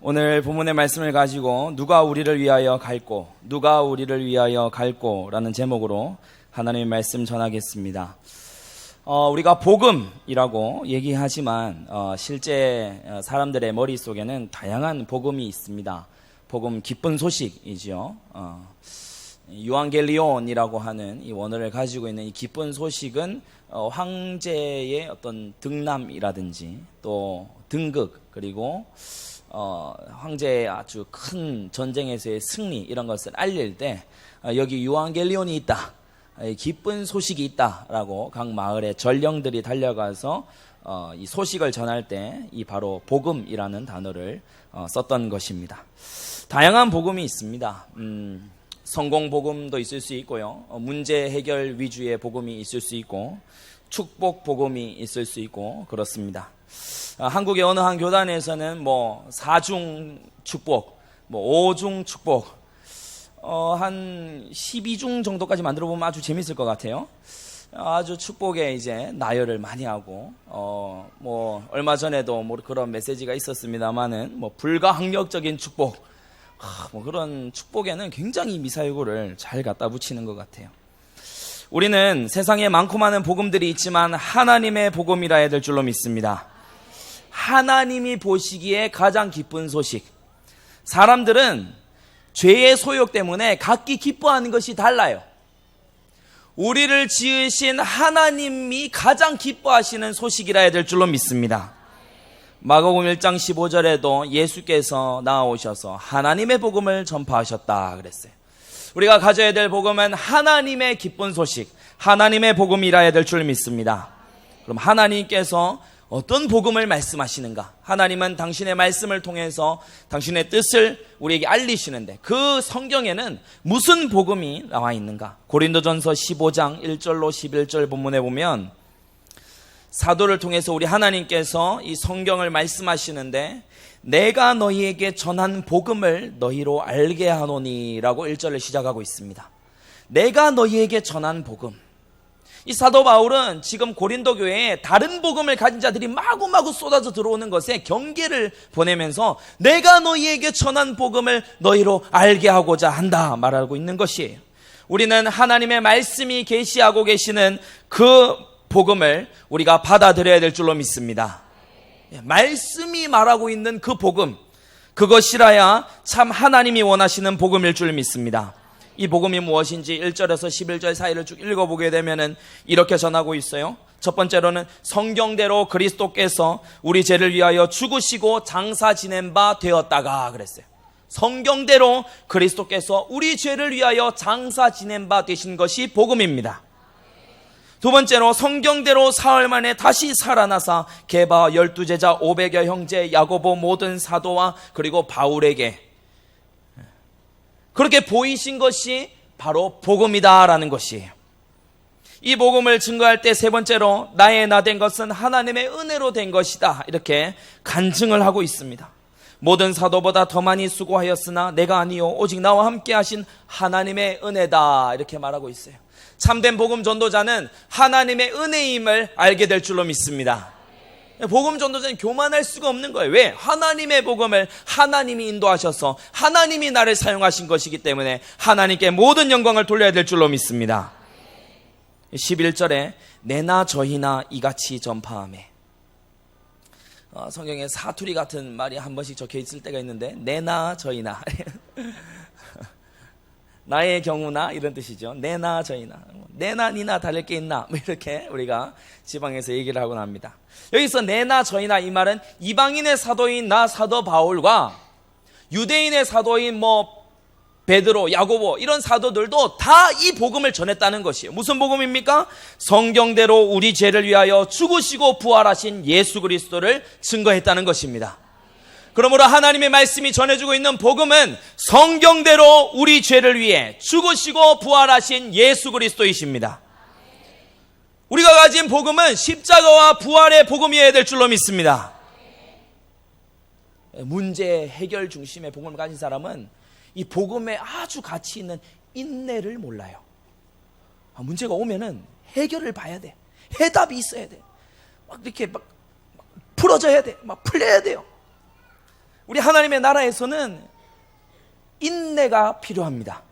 오늘 본문의 말씀을 가지고 누가 우리를 위하여 갈고 누가 우리를 위하여 갈고 라는 제목으로 하나님의 말씀 전하겠습니다. 우리가 복음이라고 얘기하지만 실제 사람들의 머릿속에는 다양한 복음이 있습니다. 복음 기쁜 소식이지요. 유앙겔리온이라고 하는 이 원어를 가지고 있는 이 기쁜 소식은 황제의 어떤 등남이라든지 또 등극 그리고 황제의 아주 큰 전쟁에서의 승리 이런 것을 알릴 때 여기 유앙겔리온이 있다, 기쁜 소식이 있다라고 각 마을의 전령들이 달려가서 이 소식을 전할 때 이 바로 복음이라는 단어를 썼던 것입니다. 다양한 복음이 있습니다. 성공 복음도 있을 수 있고요, 문제 해결 위주의 복음이 있을 수 있고 축복 복음이 있을 수 있고 그렇습니다. 한국의 어느 한 교단에서는 4중 축복, 5중 축복, 한 12중 정도까지 만들어 보면 아주 재밌을 것 같아요. 아주 축복에 이제 나열을 많이 하고, 얼마 전에도 그런 메시지가 있었습니다만은, 불가항력적인 축복, 그런 축복에는 굉장히 미사여구를 잘 갖다 붙이는 것 같아요. 우리는 세상에 많고 많은 복음들이 있지만 하나님의 복음이라 해야 될 줄로 믿습니다. 하나님이 보시기에 가장 기쁜 소식. 사람들은 죄의 소욕 때문에 각기 기뻐하는 것이 달라요. 우리를 지으신 하나님이 가장 기뻐하시는 소식이라 해야 될 줄로 믿습니다. 마가복음 1장 15절에도 예수께서 나오셔서 하나님의 복음을 전파하셨다 그랬어요. 우리가 가져야 될 복음은 하나님의 기쁜 소식, 하나님의 복음이라 해야 될 줄 믿습니다. 그럼 하나님께서 어떤 복음을 말씀하시는가? 하나님은 당신의 말씀을 통해서 당신의 뜻을 우리에게 알리시는데 그 성경에는 무슨 복음이 나와 있는가? 고린도전서 15장 1절로 11절 본문에 보면 사도를 통해서 우리 하나님께서 이 성경을 말씀하시는데 내가 너희에게 전한 복음을 너희로 알게 하노니 라고 1절을 시작하고 있습니다. 내가 너희에게 전한 복음. 이 사도 바울은 지금 고린도 교회에 다른 복음을 가진 자들이 마구마구 쏟아져 들어오는 것에 경계를 보내면서 내가 너희에게 전한 복음을 너희로 알게 하고자 한다 말하고 있는 것이에요. 우리는 하나님의 말씀이 계시하고 계시는 그 복음을 우리가 받아들여야 될 줄로 믿습니다. 말씀이 말하고 있는 그 복음, 그것이라야 참 하나님이 원하시는 복음일 줄 믿습니다. 이 복음이 무엇인지 1절에서 11절 사이를 쭉 읽어보게 되면은 이렇게 전하고 있어요. 첫 번째로는 성경대로 그리스도께서 우리 죄를 위하여 죽으시고 장사 지낸 바 되었다가 그랬어요. 성경대로 그리스도께서 우리 죄를 위하여 장사 지낸 바 되신 것이 복음입니다. 두 번째로 성경대로 사흘 만에 다시 살아나사 게바 12제자 500여 형제 야고보 모든 사도와 그리고 바울에게 그렇게 보이신 것이 바로 복음이다라는 것이에요. 이 복음을 증거할 때 세 번째로 나의 나 된 것은 하나님의 은혜로 된 것이다 이렇게 간증을 하고 있습니다. 모든 사도보다 더 많이 수고하였으나 내가 아니요 오직 나와 함께 하신 하나님의 은혜다 이렇게 말하고 있어요. 참된 복음 전도자는 하나님의 은혜임을 알게 될 줄로 믿습니다. 복음 전도자는 교만할 수가 없는 거예요. 왜? 하나님의 복음을 하나님이 인도하셔서 하나님이 나를 사용하신 것이기 때문에 하나님께 모든 영광을 돌려야 될 줄로 믿습니다. 11절에 내나 저희나 이같이 전파하매. 성경에 사투리 같은 말이 한 번씩 적혀 있을 때가 있는데 내나 저희나 나의 경우나 이런 뜻이죠. 내나 저희나, 내나 니나 다를 게 있나 이렇게 우리가 지방에서 얘기를 하곤 합니다. 여기서 내나 저희나 이 말은 이방인의 사도인 나 사도 바울과 유대인의 사도인 베드로, 야고보 이런 사도들도 다 이 복음을 전했다는 것이에요. 무슨 복음입니까? 성경대로 우리 죄를 위하여 죽으시고 부활하신 예수 그리스도를 증거했다는 것입니다. 그러므로 하나님의 말씀이 전해주고 있는 복음은 성경대로 우리 죄를 위해 죽으시고 부활하신 예수 그리스도이십니다. 우리가 가진 복음은 십자가와 부활의 복음이어야 될 줄로 믿습니다. 문제 해결 중심의 복음을 가진 사람은 이 복음에 아주 가치 있는 인내를 몰라요. 문제가 오면은 해결을 봐야 돼. 해답이 있어야 돼. 막 이렇게 풀어져야 돼. 막 풀려야 돼요. 우리 하나님의 나라에서는 인내가 필요합니다.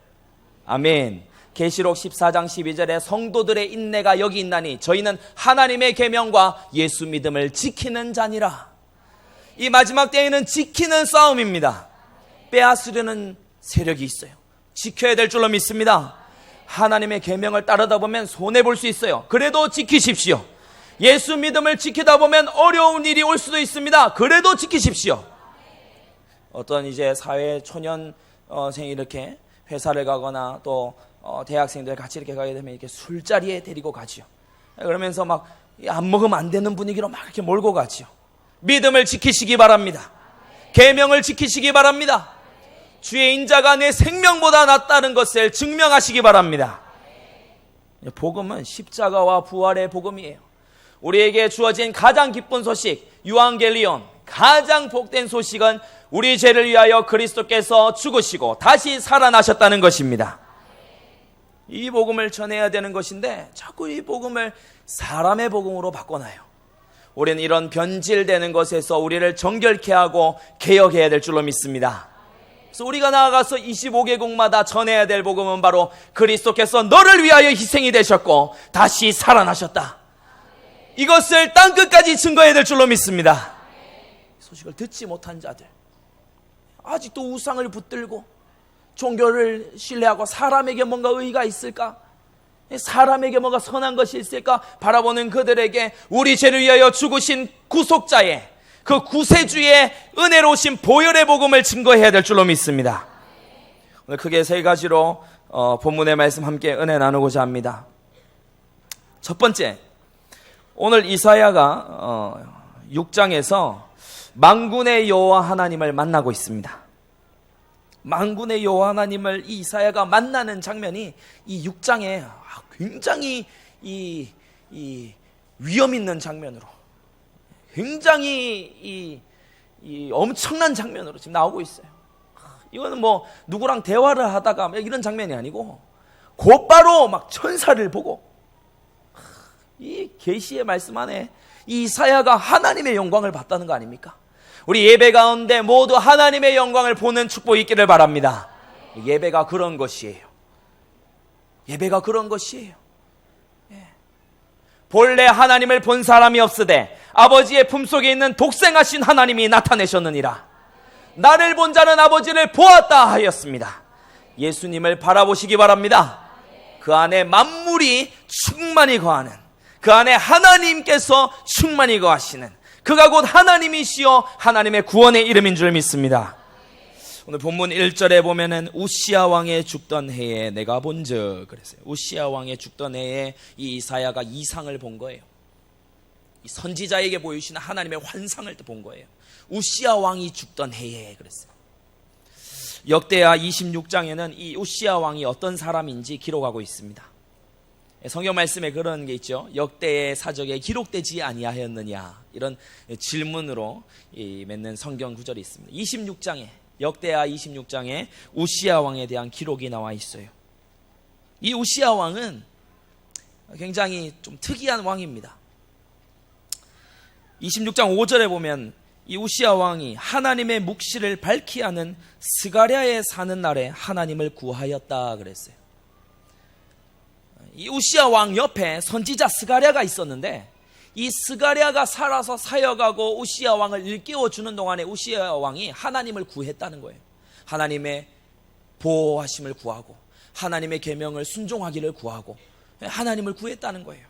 아멘. 계시록 14장 12절에 성도들의 인내가 여기 있나니 저희는 하나님의 계명과 예수 믿음을 지키는 자니라. 이 마지막 때에는 지키는 싸움입니다. 빼앗으려는 세력이 있어요. 지켜야 될 줄로 믿습니다. 하나님의 계명을 따르다 보면 손해볼 수 있어요. 그래도 지키십시오. 예수 믿음을 지키다 보면 어려운 일이 올 수도 있습니다. 그래도 지키십시오. 어떤 이제 사회 초년생이 이렇게 회사를 가거나 또 대학생들 같이 이렇게 가게 되면 이렇게 술자리에 데리고 가지요. 그러면서 막 안 먹으면 안 되는 분위기로 막 이렇게 몰고 가지요. 믿음을 지키시기 바랍니다. 계명을 지키시기 바랍니다. 주의 인자가 내 생명보다 낫다는 것을 증명하시기 바랍니다. 복음은 십자가와 부활의 복음이에요. 우리에게 주어진 가장 기쁜 소식, 유앙겔리온, 가장 복된 소식은 우리 죄를 위하여 그리스도께서 죽으시고 다시 살아나셨다는 것입니다. 이 복음을 전해야 되는 것인데 자꾸 이 복음을 사람의 복음으로 바꿔놔요. 우리는 이런 변질되는 것에서 우리를 정결케 하고 개혁해야 될 줄로 믿습니다. 그래서 우리가 나아가서 25개국마다 전해야 될 복음은 바로 그리스도께서 너를 위하여 희생이 되셨고 다시 살아나셨다. 이것을 땅끝까지 증거해야 될 줄로 믿습니다. 소식을 듣지 못한 자들, 아직도 우상을 붙들고 종교를 신뢰하고 사람에게 뭔가 의의가 있을까? 사람에게 뭔가 선한 것이 있을까? 바라보는 그들에게 우리 죄를 위하여 죽으신 구속자의 그 구세주의 은혜로우신 보혈의 복음을 증거해야 될 줄로 믿습니다. 오늘 크게 세 가지로 본문의 말씀 함께 은혜 나누고자 합니다. 첫 번째, 오늘 이사야가 6장에서 만군의 여호와 하나님을 만나고 있습니다. 만군의 여호와 하나님을 이 이사야가 만나는 장면이 이 6장에 굉장히 이 위험 있는 장면으로, 굉장히 이 엄청난 장면으로 지금 나오고 있어요. 이거는 뭐 누구랑 대화를 하다가 이런 장면이 아니고 곧바로 막 천사를 보고, 이 계시의 말씀 안에 이 이사야가 하나님의 영광을 봤다는 거 아닙니까? 우리 예배 가운데 모두 하나님의 영광을 보는 축복이 있기를 바랍니다. 예배가 그런 것이에요. 예배가 그런 것이에요. 본래 하나님을 본 사람이 없으되 아버지의 품속에 있는 독생하신 하나님이 나타내셨느니라. 나를 본 자는 아버지를 보았다 하였습니다. 예수님을 바라보시기 바랍니다. 그 안에 만물이 충만히 거하는, 그 안에 하나님께서 충만히 거하시는, 그가 곧 하나님이시여 하나님의 구원의 이름인 줄 믿습니다. 오늘 본문 1절에 보면은 우시야 왕의 죽던 해에 내가 본즉 그랬어요. 우시야 왕의 죽던 해에 이 이사야가 이상을 본 거예요. 이 선지자에게 보이시는 하나님의 환상을 본 거예요. 우시야 왕이 죽던 해에 그랬어요. 역대하 26장에는 이 우시야 왕이 어떤 사람인지 기록하고 있습니다. 성경 말씀에 그런 게 있죠. 역대의 사적에 기록되지 아니하였느냐, 이런 질문으로 맺는 성경 구절이 있습니다. 26장에, 역대하 26장에 우시야 왕에 대한 기록이 나와 있어요. 이 우시야 왕은 굉장히 좀 특이한 왕입니다. 26장 5절에 보면 이 우시야 왕이 하나님의 묵시를 밝히 하는 스가랴에 사는 날에 하나님을 구하였다 그랬어요. 이 우시야 왕 옆에 선지자 스가랴가 있었는데, 이 스가랴가 살아서 사역하고 우시야 왕을 일깨워주는 동안에 우시야 왕이 하나님을 구했다는 거예요. 하나님의 보호하심을 구하고 하나님의 계명을 순종하기를 구하고 하나님을 구했다는 거예요.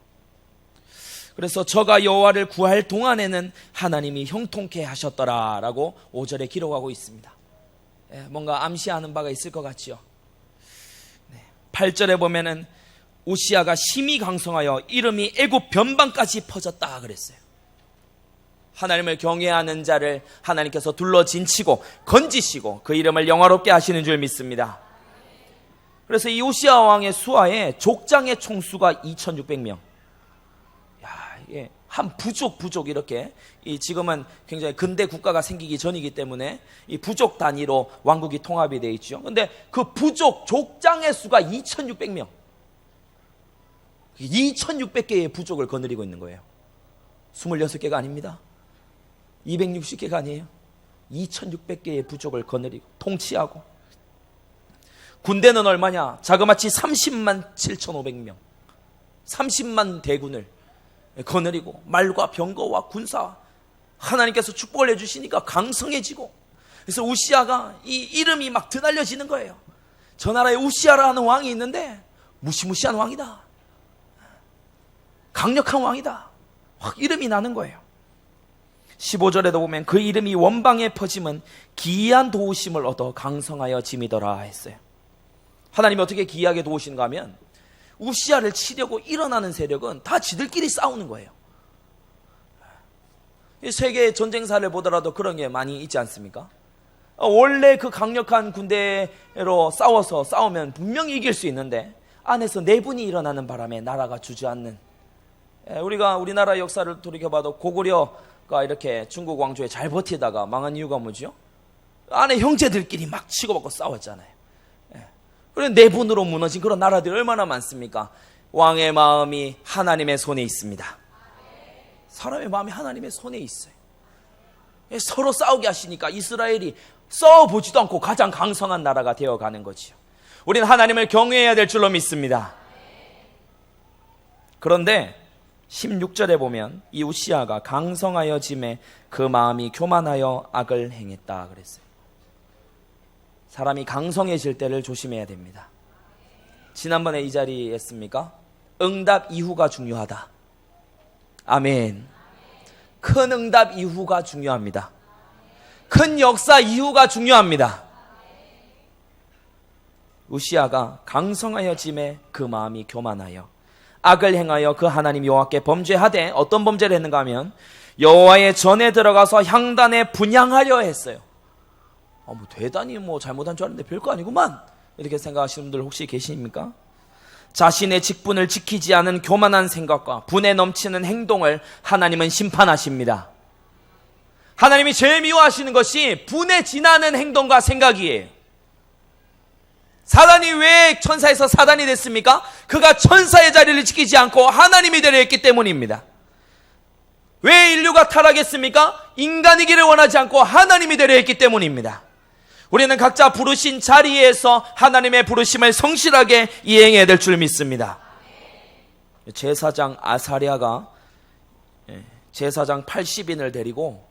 그래서 저가 여호와를 구할 동안에는 하나님이 형통케 하셨더라라고 5절에 기록하고 있습니다. 뭔가 암시하는 바가 있을 것 같지요. 8절에 보면은 우시야가 심히 강성하여 이름이 애굽 변방까지 퍼졌다 그랬어요. 하나님을 경외하는 자를 하나님께서 둘러진치고 건지시고 그 이름을 영화롭게 하시는 줄 믿습니다. 그래서 이 우시야 왕의 수하에 족장의 총수가 2600명. 이게 한 부족 이렇게, 지금은 굉장히 근대 국가가 생기기 전이기 때문에 이 부족 단위로 왕국이 통합이 되어 있죠. 근데 그 부족 족장의 수가 2600명. 2600개의 부족을 거느리고 있는 거예요. 26개가 아닙니다. 260개가 아니에요. 2600개의 부족을 거느리고 통치하고, 군대는 얼마냐? 자그마치 30만 7,500명, 30만 대군을 거느리고 말과 병거와 군사, 하나님께서 축복을 해주시니까 강성해지고, 그래서 우시아가 이 이름이 막 드날려지는 거예요. 저 나라에 우시아라는 왕이 있는데 무시무시한 왕이다, 강력한 왕이다, 확 이름이 나는 거예요. 15절에도 보면 그 이름이 원방에 퍼짐은 기이한 도우심을 얻어 강성하여 짐이더라 했어요. 하나님이 어떻게 기이하게 도우시는가 하면, 우시아를 치려고 일어나는 세력은 다 지들끼리 싸우는 거예요. 세계 전쟁사를 보더라도 그런 게 많이 있지 않습니까? 원래 그 강력한 군대로 싸우면 분명히 이길 수 있는데 안에서 내분이 일어나는 바람에 나라가 주저앉는, 우리가 우리나라 역사를 돌이켜봐도 고구려가 이렇게 중국 왕조에 잘 버티다가 망한 이유가 뭐죠? 안에 형제들끼리 막 치고받고 싸웠잖아요. 그래서 내분으로 무너진 그런 나라들이 얼마나 많습니까? 왕의 마음이 하나님의 손에 있습니다. 사람의 마음이 하나님의 손에 있어요. 서로 싸우게 하시니까 이스라엘이 싸워보지도 않고 가장 강성한 나라가 되어가는 거지요. 우리는 하나님을 경외해야 될 줄로 믿습니다. 그런데 16절에 보면 이 우시아가 강성하여 짐에 그 마음이 교만하여 악을 행했다 그랬어요. 사람이 강성해질 때를 조심해야 됩니다. 지난번에 이 자리에 했습니까? 응답 이후가 중요하다. 아멘. 큰 응답 이후가 중요합니다. 큰 역사 이후가 중요합니다. 우시아가 강성하여 짐에 그 마음이 교만하여 악을 행하여 그 하나님 여호와께 범죄하되, 어떤 범죄를 했는가 하면 여호와의 전에 들어가서 향단에 분향하려 했어요. 대단히 잘못한 줄 알았는데 별거 아니구만, 이렇게 생각하시는 분들 혹시 계십니까? 자신의 직분을 지키지 않은 교만한 생각과 분에 넘치는 행동을 하나님은 심판하십니다. 하나님이 제일 미워하시는 것이 분에 지나는 행동과 생각이에요. 사단이 왜 천사에서 사단이 됐습니까? 그가 천사의 자리를 지키지 않고 하나님이 되려 했기 때문입니다. 왜 인류가 타락했습니까? 인간이기를 원하지 않고 하나님이 되려 했기 때문입니다. 우리는 각자 부르신 자리에서 하나님의 부르심을 성실하게 이행해야 될 줄 믿습니다. 제사장 아사랴가 제사장 80인을 데리고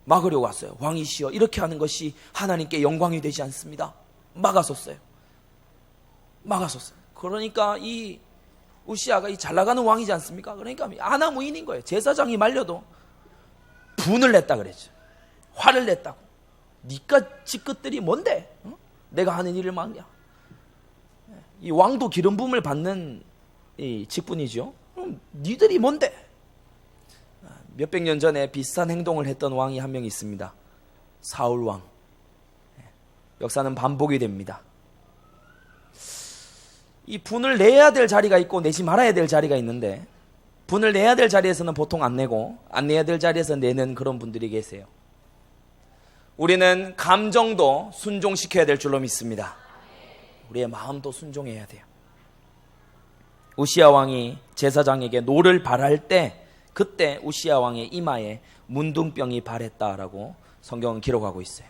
막으려고 왔어요. 왕이시여, 이렇게 하는 것이 하나님께 영광이 되지 않습니다. 막았었어요. 그러니까 이 우시아가 이 잘나가는 왕이지 않습니까? 그러니까 아나무인인 거예요. 제사장이 말려도 분을 냈다 그랬죠. 화를 냈다고. 니까 지긋들이 뭔데? 내가 하는 일을 막냐? 이 왕도 기름 부음을 받는 이 직분이죠. 니들이 뭔데? 몇백 년 전에 비슷한 행동을 했던 왕이 한 명 있습니다. 사울 왕. 역사는 반복이 됩니다. 이 분을 내야 될 자리가 있고 내지 말아야 될 자리가 있는데, 분을 내야 될 자리에서는 보통 안 내고 안 내야 될 자리에서 내는 그런 분들이 계세요. 우리는 감정도 순종시켜야 될 줄로 믿습니다. 우리의 마음도 순종해야 돼요. 우시아 왕이 제사장에게 노를 발할 때, 그때 우시아 왕의 이마에 문둥병이 발했다라고 성경은 기록하고 있어요.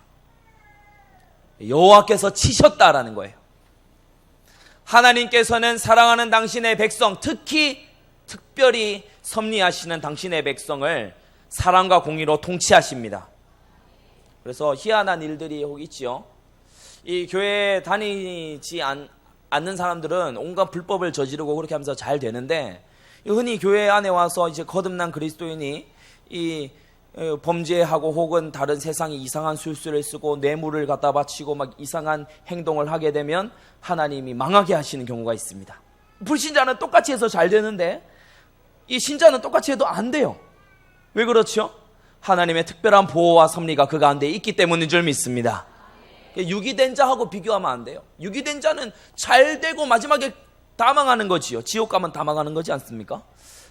여호와께서 치셨다라는 거예요. 하나님께서는 사랑하는 당신의 백성, 특별히 섭리하시는 당신의 백성을 사랑과 공의로 통치하십니다. 그래서 희한한 일들이 혹 있지요. 이 교회에 다니지 않는 사람들은 온갖 불법을 저지르고 그렇게 하면서 잘 되는데, 흔히 교회 안에 와서 이제 거듭난 그리스도인이 이 범죄하고 혹은 다른 세상에 이상한 술수를 쓰고 뇌물을 갖다 바치고 막 이상한 행동을 하게 되면 하나님이 망하게 하시는 경우가 있습니다. 불신자는 똑같이 해서 잘 되는데 이 신자는 똑같이 해도 안 돼요. 왜 그렇죠? 하나님의 특별한 보호와 섭리가 그 가운데 있기 때문인 줄 믿습니다. 유기된 자하고 비교하면 안 돼요. 유기된 자는 잘 되고 마지막에 다 망하는 거지요. 지옥 가면 다 망하는 거지 않습니까?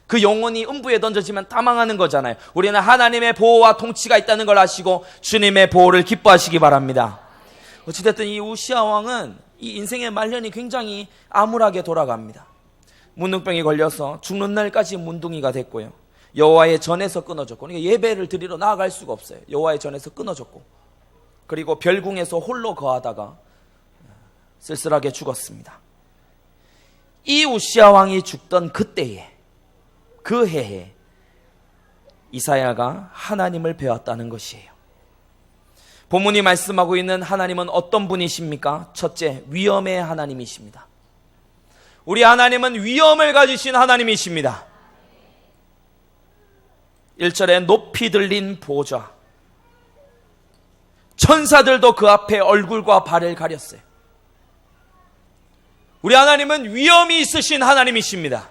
그 영혼이 음부에 던져지면 다 망하는 거잖아요. 우리는 하나님의 보호와 통치가 있다는 걸 아시고 주님의 보호를 기뻐하시기 바랍니다. 어찌됐든 이 우시아 왕은 이 인생의 말년이 굉장히 암울하게 돌아갑니다. 문둥병이 걸려서 죽는 날까지 문둥이가 됐고요. 여호와의 전에서 끊어졌고, 그러니까 예배를 드리러 나아갈 수가 없어요. 여호와의 전에서 끊어졌고, 그리고 별궁에서 홀로 거하다가 쓸쓸하게 죽었습니다. 이 우시야 왕이 죽던 그때에, 그 해에 이사야가 하나님을 배웠다는 것이에요. 본문이 말씀하고 있는 하나님은 어떤 분이십니까? 첫째, 위엄의 하나님이십니다. 우리 하나님은 위엄을 가지신 하나님이십니다. 1절에 높이 들린 보좌, 천사들도 그 앞에 얼굴과 발을 가렸어요. 우리 하나님은 위엄이 있으신 하나님이십니다.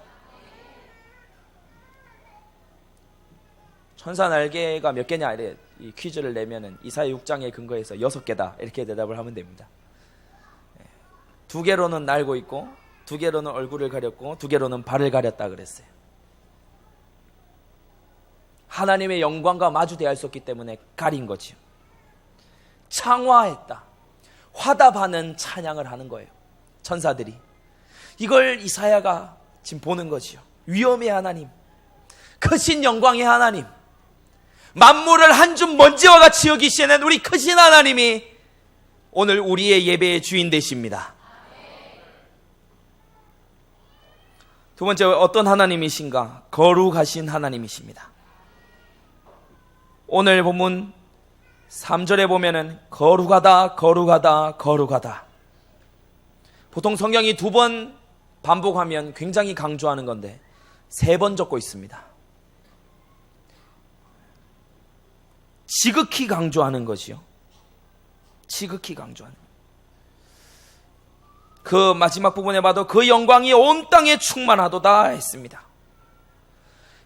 천사 날개가 몇 개냐 이래 이 퀴즈를 내면은 이사야 6장에 근거해서 6개다 이렇게 대답을 하면 됩니다. 2개로는 날고 있고 2개로는 얼굴을 가렸고 2개로는 발을 가렸다 그랬어요. 하나님의 영광과 마주 대할 수 없기 때문에 가린 거지요. 창화했다. 화답하는 찬양을 하는 거예요. 천사들이. 이걸 이사야가 지금 보는 거지요. 위엄의 하나님, 크신 영광의 하나님, 만물을 한 줌 먼지와 같이 여기시는 우리 크신 하나님이 오늘 우리의 예배의 주인 되십니다. 두 번째, 어떤 하나님이신가? 거룩하신 하나님이십니다. 오늘 본문 3절에 보면은 거룩하다, 거룩하다, 거룩하다. 보통 성경이 2번 반복하면 굉장히 강조하는 건데 3번 적고 있습니다. 지극히 강조하는 것이요. 지극히 강조하는. 그 마지막 부분에 봐도 그 영광이 온 땅에 충만하도다 했습니다.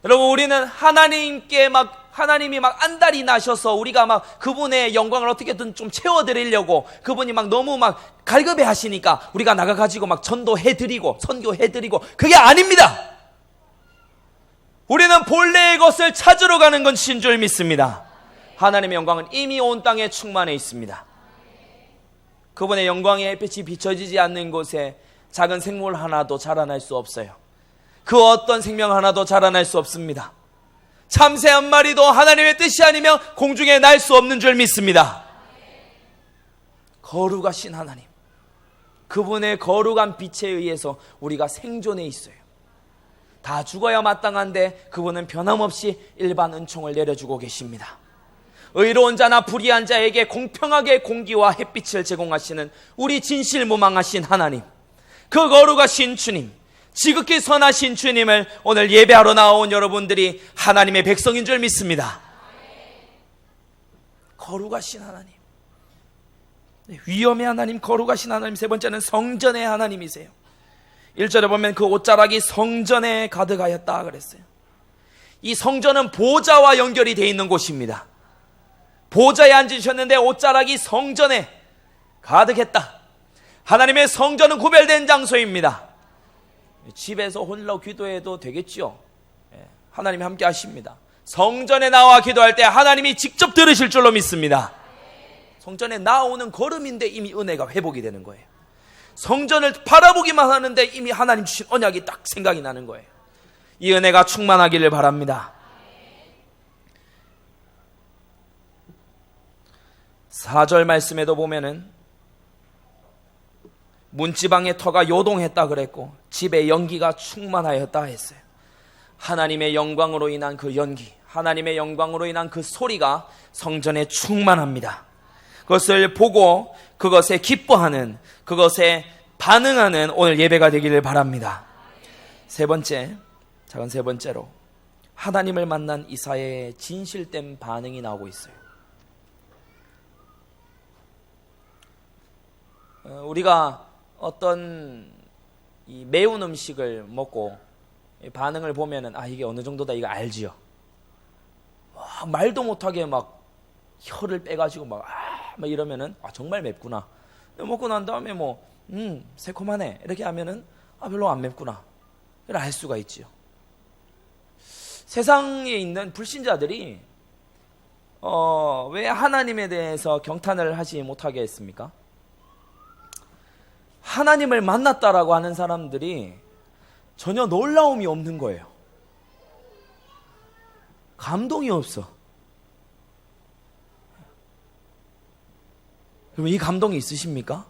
여러분, 우리는 하나님이 막 안달이 나셔서 우리가 막 그분의 영광을 어떻게든 좀 채워드리려고 그분이 막 너무 막 갈급해 하시니까 우리가 나가가지고 막 전도해드리고 선교해드리고, 그게 아닙니다. 우리는 본래의 것을 찾으러 가는 것인 줄 믿습니다. 하나님의 영광은 이미 온 땅에 충만해 있습니다. 그분의 영광의 햇빛이 비춰지지 않는 곳에 작은 생물 하나도 자라날 수 없어요. 그 어떤 생명 하나도 자라날 수 없습니다. 참새 한 마리도 하나님의 뜻이 아니면 공중에 날 수 없는 줄 믿습니다. 거룩하신 하나님, 그분의 거룩한 빛에 의해서 우리가 생존해 있어요. 다 죽어야 마땅한데 그분은 변함없이 일반 은총을 내려주고 계십니다. 의로운 자나 불의한 자에게 공평하게 공기와 햇빛을 제공하시는 우리 진실무망하신 하나님, 그 거룩하신 주님, 지극히 선하신 주님을 오늘 예배하러 나온 여러분들이 하나님의 백성인 줄 믿습니다. 거룩하신 하나님, 위엄의 하나님, 거룩하신 하나님. 세 번째는 성전의 하나님이세요. 1절에 보면 그 옷자락이 성전에 가득하였다 그랬어요. 이 성전은 보좌와 연결이 되어 있는 곳입니다. 보좌에 앉으셨는데 옷자락이 성전에 가득했다. 하나님의 성전은 구별된 장소입니다. 집에서 홀로 기도해도 되겠죠. 하나님이 함께 하십니다. 성전에 나와 기도할 때 하나님이 직접 들으실 줄로 믿습니다. 성전에 나오는 걸음인데 이미 은혜가 회복이 되는 거예요. 성전을 바라보기만 하는데 이미 하나님 주신 언약이 딱 생각이 나는 거예요. 이 은혜가 충만하기를 바랍니다. 4절 말씀에도 보면은 문지방의 터가 요동했다 그랬고 집에 연기가 충만하였다 했어요. 하나님의 영광으로 인한 그 연기, 하나님의 영광으로 인한 그 소리가 성전에 충만합니다. 그것을 보고 그것에 기뻐하는, 그것에 반응하는 오늘 예배가 되기를 바랍니다. 세 번째, 작은 세 번째로 하나님을 만난 이사야의 진실된 반응이 나오고 있어요. 우리가 어떤 이 매운 음식을 먹고 반응을 보면은 이게 어느 정도다 이거 알지요. 말도 못하게 막 혀를 빼가지고 막 이러면은 정말 맵구나. 먹고 난 다음에 새콤하네 이렇게 하면은 별로 안 맵구나. 이걸 알 수가 있지요. 세상에 있는 불신자들이 왜 하나님에 대해서 경탄을 하지 못하게 했습니까? 하나님을 만났다라고 하는 사람들이 전혀 놀라움이 없는 거예요. 감동이 없어. 여러분, 이 감동이 있으십니까?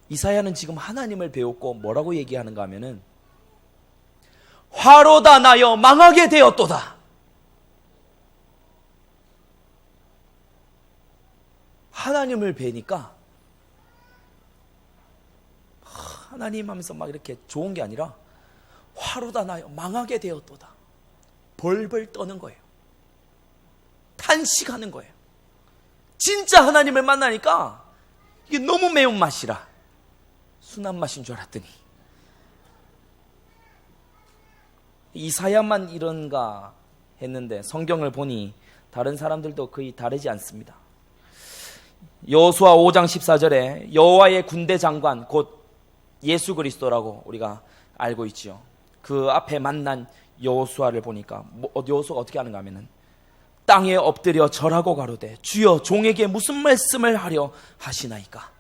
이사야는 지금 하나님을 배웠고 뭐라고 얘기하는가 하면은 화로다 나여 망하게 되었도다. 하나님을 뵈니까 하나님 하면서 막 이렇게 좋은 게 아니라 화로다 나여 망하게 되었도다. 벌벌 떠는 거예요. 탄식하는 거예요. 진짜 하나님을 만나니까 이게 너무 매운맛이라 순한 맛인 줄 알았더니 이사야만 이런가 했는데 성경을 보니 다른 사람들도 거의 다르지 않습니다. 여호수아 5장 14절에 여호와의 군대 장관 곧 예수 그리스도라고 우리가 알고 있지요. 그 앞에 만난 여호수아를 보니까 여호수아가 어떻게 하는가 하면은 땅에 엎드려 절하고 가로되 주여 종에게 무슨 말씀을 하려 하시나이까.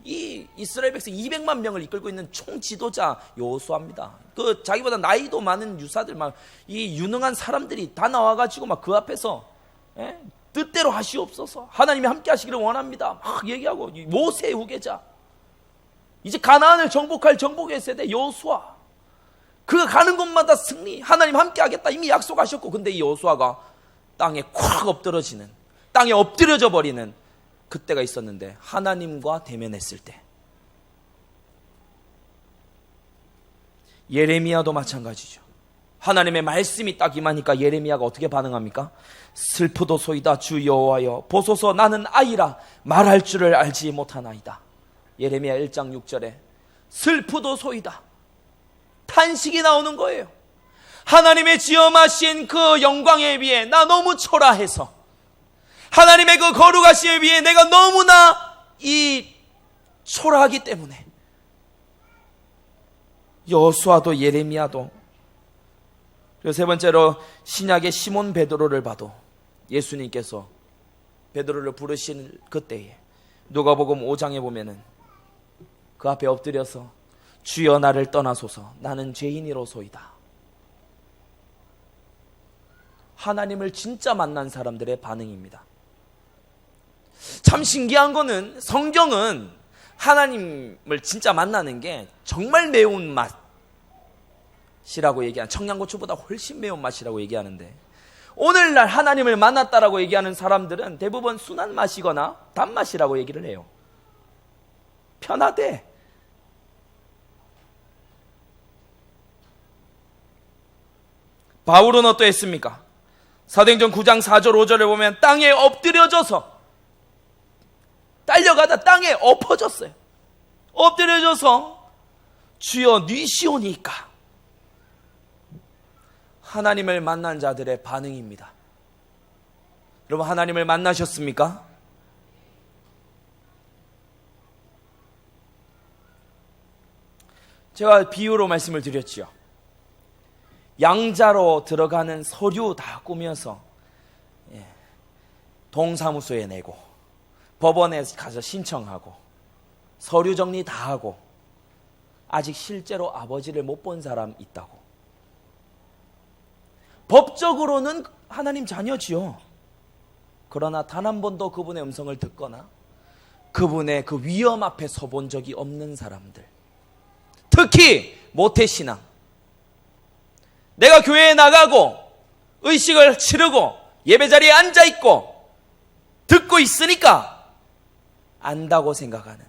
이 이스라엘 백성 200만 명을 이끌고 있는 총 지도자 여호수아입니다. 그 자기보다 나이도 많은 유사들 막 이 유능한 사람들이 다 나와가지고 막 그 앞에서 뜻대로 하시옵소서, 하나님이 함께 하시기를 원합니다 막 얘기하고, 모세의 후계자, 이제 가나안을 정복할 정복의 세대 여호수아, 그가 가는 곳마다 승리, 하나님 함께 하겠다 이미 약속하셨고, 근데 이 여호수아가 땅에 콱 엎드러지는, 땅에 엎드려져 버리는 그때가 있었는데, 하나님과 대면했을 때. 예레미야도 마찬가지죠. 하나님의 말씀이 딱 임하니까 예레미야가 어떻게 반응합니까? 슬프도소이다 주 여호와여 보소서 나는 아이라 말할 줄을 알지 못하나이다. 예레미야 1장 6절에 슬프도소이다, 탄식이 나오는 거예요. 하나님의 지엄하신 그 영광에 비해 나 너무 초라해서, 하나님의 그 거룩하심에 비해 내가 너무나 이 초라하기 때문에. 여호수아도 예레미야도. 그리고 세 번째로 신약의 시몬 베드로를 봐도 예수님께서 베드로를 부르신 그때에 누가복음 5장에 보면은 그 앞에 엎드려서 주여 나를 떠나소서 나는 죄인이로소이다. 하나님을 진짜 만난 사람들의 반응입니다. 참 신기한 거는 성경은 하나님을 진짜 만나는 게 정말 매운 맛이라고 얘기하는, 청양고추보다 훨씬 매운 맛이라고 얘기하는데, 오늘날 하나님을 만났다라고 얘기하는 사람들은 대부분 순한 맛이거나 단맛이라고 얘기를 해요. 편하대. 바울은 어떠했습니까? 사도행전 9장 4절 5절을 보면 땅에 엎드려져서, 딸려가다 땅에 엎어졌어요. 엎드려져서 주여 니시오니까. 하나님을 만난 자들의 반응입니다. 여러분, 하나님을 만나셨습니까? 제가 비유로 말씀을 드렸지요. 양자로 들어가는 서류 다 꾸며서 동사무소에 내고 법원에 가서 신청하고 서류 정리 다 하고 아직 실제로 아버지를 못 본 사람 있다고. 법적으로는 하나님 자녀지요. 그러나 단 한 번도 그분의 음성을 듣거나 그분의 그 위험 앞에 서본 적이 없는 사람들, 특히 모태신앙, 내가 교회에 나가고 의식을 치르고 예배자리에 앉아있고 듣고 있으니까 안다고 생각하는,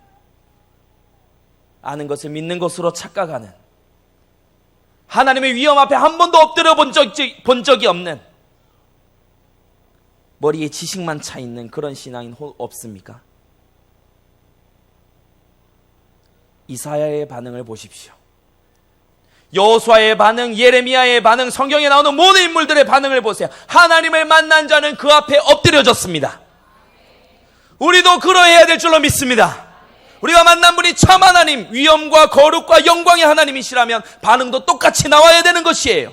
아는 것을 믿는 것으로 착각하는, 하나님의 위험 앞에 한 번도 엎드려 본 적이 없는, 머리에 지식만 차 있는 그런 신앙인 없습니까? 이사야의 반응을 보십시오. 여호수아의 반응, 예레미야의 반응, 성경에 나오는 모든 인물들의 반응을 보세요. 하나님을 만난 자는 그 앞에 엎드려졌습니다. 우리도 그러해야 될 줄로 믿습니다. 우리가 만난 분이 참 하나님, 위엄과 거룩과 영광의 하나님이시라면 반응도 똑같이 나와야 되는 것이에요.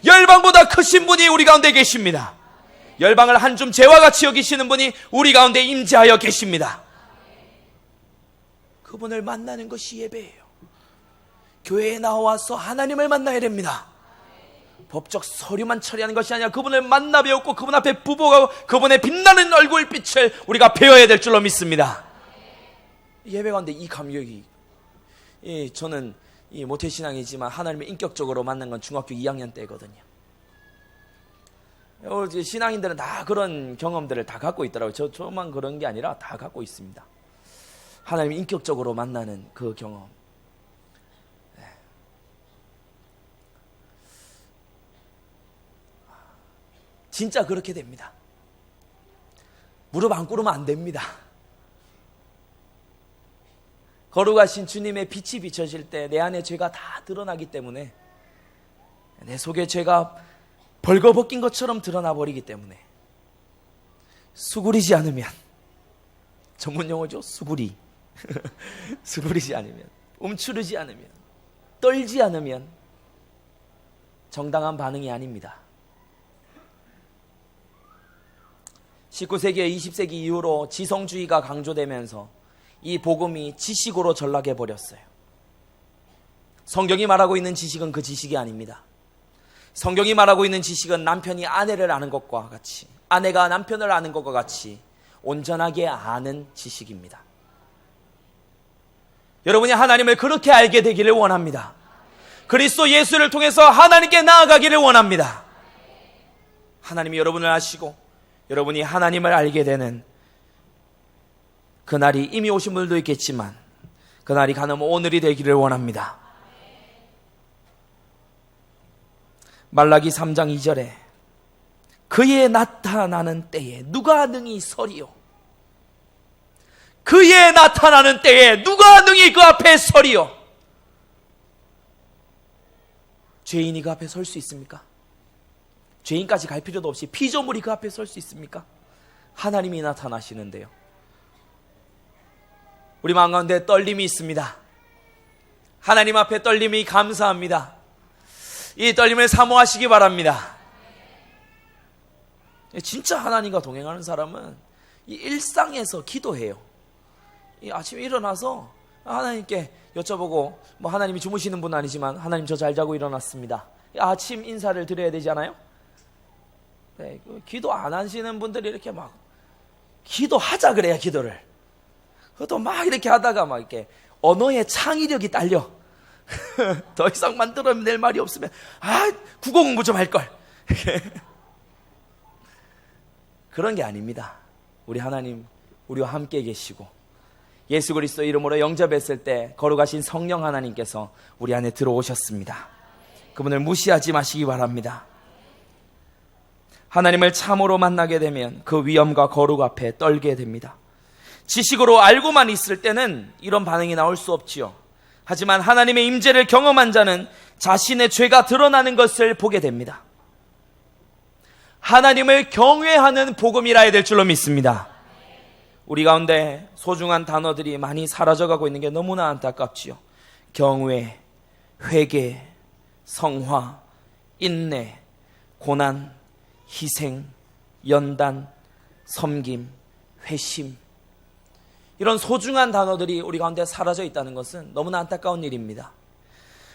열방보다 크신 분이 우리 가운데 계십니다. 열방을 한 줌 재와 같이 여기시는 분이 우리 가운데 임재하여 계십니다. 그분을 만나는 것이 예배예요. 교회에 나와서 하나님을 만나야 됩니다. 법적 서류만 처리하는 것이 아니라 그분을 만나 배웠고 그분 앞에 부복하고 그분의 빛나는 얼굴빛을 우리가 배워야 될 줄로 믿습니다. 예배 가운데 이 감격이, 저는 이 모태신앙이지만 하나님을 인격적으로 만난 건 중학교 2학년 때거든요. 신앙인들은 다 그런 경험들을 다 갖고 있더라고요. 저만 그런 게 아니라 다 갖고 있습니다. 하나님을 인격적으로 만나는 그 경험. 진짜 그렇게 됩니다. 무릎 안 꿇으면 안 됩니다. 거룩하신 주님의 빛이 비춰질 때 내 안에 죄가 다 드러나기 때문에, 내 속에 죄가 벌거벗긴 것처럼 드러나 버리기 때문에 수그리지 않으면, 전문 용어죠, 수그리. 수그리지 않으면, 움츠르지 않으면, 떨지 않으면 정당한 반응이 아닙니다. 19세기에 20세기 이후로 지성주의가 강조되면서 이 복음이 지식으로 전락해 버렸어요. 성경이 말하고 있는 지식은 그 지식이 아닙니다. 성경이 말하고 있는 지식은 남편이 아내를 아는 것과 같이, 아내가 남편을 아는 것과 같이 온전하게 아는 지식입니다. 여러분이 하나님을 그렇게 알게 되기를 원합니다. 그리스도 예수를 통해서 하나님께 나아가기를 원합니다. 하나님이 여러분을 아시고 여러분이 하나님을 알게 되는 그날이 이미 오신 분들도 있겠지만 그날이 가는 오늘이 되기를 원합니다. 말라기 3장 2절에 그의 나타나는 때에 누가 능히 서리요? 그의 나타나는 때에 누가 능히 그 앞에 서리요? 죄인이 그 앞에 설 수 있습니까? 죄인까지 갈 필요도 없이 피조물이 그 앞에 설 수 있습니까? 하나님이 나타나시는데요. 우리 마음 가운데 떨림이 있습니다. 하나님 앞에 떨림이 감사합니다. 이 떨림을 사모하시기 바랍니다. 진짜 하나님과 동행하는 사람은 이 일상에서 기도해요. 이 아침에 일어나서 하나님께 여쭤보고, 뭐 하나님이 주무시는 분은 아니지만 하나님 저 잘 자고 일어났습니다. 아침 인사를 드려야 되지 않아요? 네, 기도 안 하시는 분들이 이렇게 막 기도하자 그래야 기도를. 그것도 막 이렇게 하다가 막 이렇게 언어의 창의력이 딸려. 더 이상 만들어낼 말이 없으면 국어 공부 좀 할 걸. 그런 게 아닙니다. 우리 하나님 우리와 함께 계시고 예수 그리스도 이름으로 영접했을 때 거룩하신 성령 하나님께서 우리 안에 들어오셨습니다. 그분을 무시하지 마시기 바랍니다. 하나님을 참으로 만나게 되면 그 위엄과 거룩 앞에 떨게 됩니다. 지식으로 알고만 있을 때는 이런 반응이 나올 수 없지요. 하지만 하나님의 임재를 경험한 자는 자신의 죄가 드러나는 것을 보게 됩니다. 하나님을 경외하는 복음이라 해야 될 줄로 믿습니다. 우리 가운데 소중한 단어들이 많이 사라져가고 있는 게 너무나 안타깝지요. 경외, 회개, 성화, 인내, 고난, 희생, 연단, 섬김, 회심, 이런 소중한 단어들이 우리 가운데 사라져 있다는 것은 너무나 안타까운 일입니다.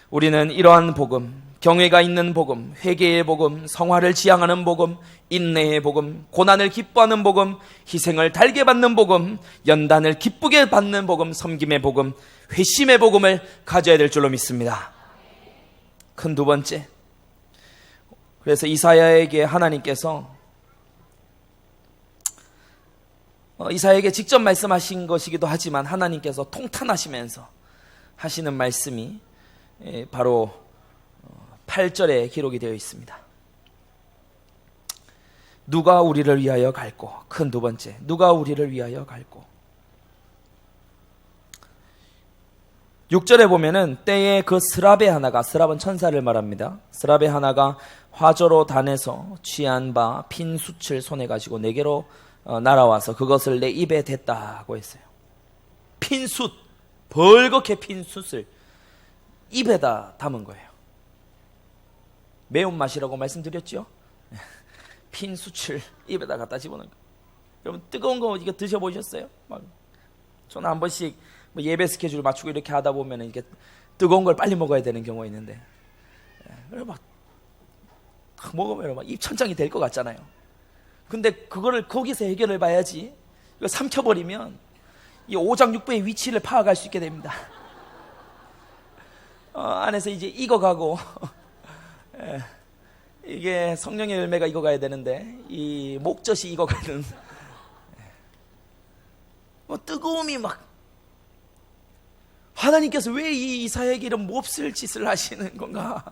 우리는 이러한 복음, 경외가 있는 복음, 회개의 복음, 성화를 지향하는 복음, 인내의 복음, 고난을 기뻐하는 복음, 희생을 달게 받는 복음, 연단을 기쁘게 받는 복음, 섬김의 복음, 회심의 복음을 가져야 될 줄로 믿습니다. 큰 두 번째, 그래서 이사야에게 하나님께서 이사야에게 직접 말씀하신 것이기도 하지만 하나님께서 통탄하시면서 하시는 말씀이 바로 8절에 기록이 되어 있습니다. 누가 우리를 위하여 갈고, 큰 두 번째, 누가 우리를 위하여 갈고. 6절에 보면은 때에 그 스랍의 하나가, 스랍은 천사를 말합니다. 스랍의 하나가 화저로 단에서 취한 바 핀 숯을 손에 가지고 내게로 날아와서 그것을 내 입에 댔다고 했어요. 핀 숯, 벌겋게 핀 숯을 입에다 담은 거예요. 매운맛이라고 말씀드렸죠? 핀 숯을 입에다 갖다 집어넣은 거예요. 여러분 뜨거운 거 이거 드셔보셨어요? 저는 한 번씩 예배 스케줄 맞추고 이렇게 하다 보면 이게 뜨거운 걸 빨리 먹어야 되는 경우가 있는데, 막 먹으면 막 입천장이 될 것 같잖아요. 근데 그거를 거기서 해결을 봐야지. 이거 삼켜버리면 이 오장육부의 위치를 파악할 수 있게 됩니다. 안에서 이제 익어가고 이게 성령의 열매가 익어가야 되는데 이 목젖이 익어가는 뜨거움이 막 하나님께서 왜 이 이사야에게 이런 몹쓸 짓을 하시는 건가?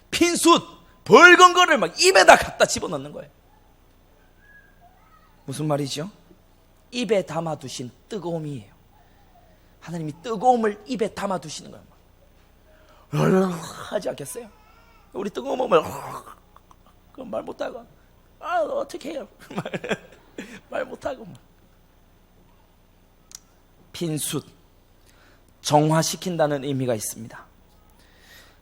핀숯 벌건 거를 막 입에다 갖다 집어넣는 거예요. 무슨 말이죠? 입에 담아두신 뜨거움이에요. 하나님이 뜨거움을 입에 담아두시는 거예요. 하지 않겠어요? 우리 뜨거운 몸을 그럼 말 못하고 어떻게 해요? 말 못하고 핀숯 정화시킨다는 의미가 있습니다.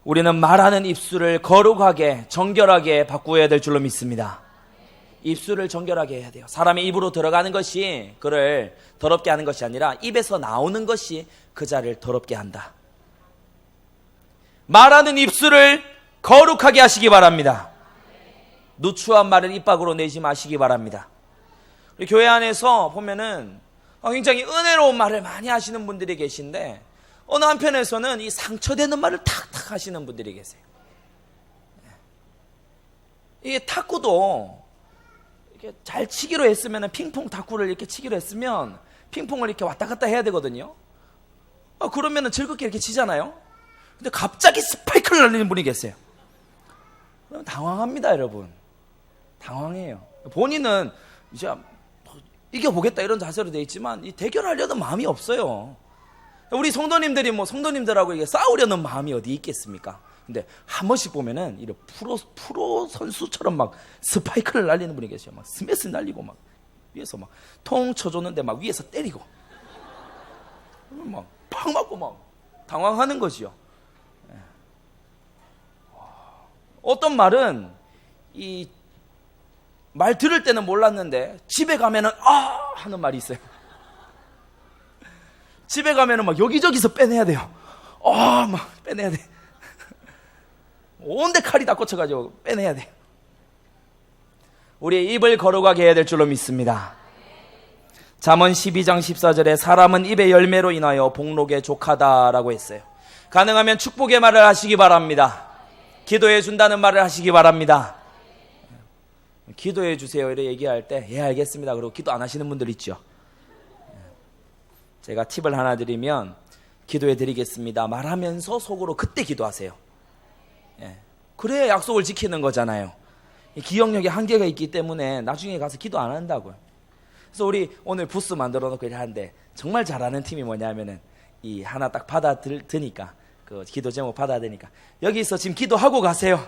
우리는 말하는 입술을 거룩하게 정결하게 바꾸어야 될 줄로 믿습니다. 입술을 정결하게 해야 돼요. 사람의 입으로 들어가는 것이 그를 더럽게 하는 것이 아니라 입에서 나오는 것이 그 자를 더럽게 한다. 말하는 입술을 거룩하게 하시기 바랍니다. 누추한 말을 입 밖으로 내지 마시기 바랍니다. 우리 교회 안에서 보면은 굉장히 은혜로운 말을 많이 하시는 분들이 계신데 어느 한편에서는 이 상처되는 말을 탁탁 하시는 분들이 계세요. 이게 탁구도 이렇게 잘 치기로 했으면 핑퐁 탁구를 이렇게 치기로 했으면 핑퐁을 이렇게 왔다 갔다 해야 되거든요. 그러면은 즐겁게 이렇게 치잖아요. 근데 갑자기 스파이크를 날리는 분이 계세요. 그럼 당황합니다, 여러분. 당황해요. 본인은 이제 이겨보겠다 이런 자세로 돼 있지만 이 대결하려는 마음이 없어요. 우리 성도님들이 성도님들하고 이게 싸우려는 마음이 어디 있겠습니까? 근데 한 번씩 보면은 이런 프로 선수처럼 막 스파이크를 날리는 분이 계세요. 막 스매스 날리고 막 위에서 막 통 쳐줬는데 막 위에서 때리고 막 팍 맞고 막 당황하는 거지요. 어떤 말은 이 말 들을 때는 몰랐는데 집에 가면은 하는 말이 있어요. 집에 가면은 막 여기저기서 빼내야 돼요. 막 빼내야 돼. 온데 칼이 다 꽂혀가지고 빼내야 돼. 우리의 입을 거룩하게 해야 될 줄로 믿습니다. 잠언 12장 14절에 사람은 입의 열매로 인하여 복록에 족하다라고 했어요. 가능하면 축복의 말을 하시기 바랍니다. 기도해 준다는 말을 하시기 바랍니다. 기도해 주세요 이렇게 얘기할 때 예 알겠습니다 그리고 기도 안 하시는 분들 있죠. 제가 팁을 하나 드리면 기도해 드리겠습니다 말하면서 속으로 그때 기도하세요. 그래야 약속을 지키는 거잖아요. 기억력에 한계가 있기 때문에 나중에 가서 기도 안 한다고요. 그래서 우리 오늘 부스 만들어 놓고 하는데 정말 잘하는 팀이 뭐냐면은 이 하나 딱 받아드니까 그 기도 제목 받아드니까 여기서 지금 기도하고 가세요.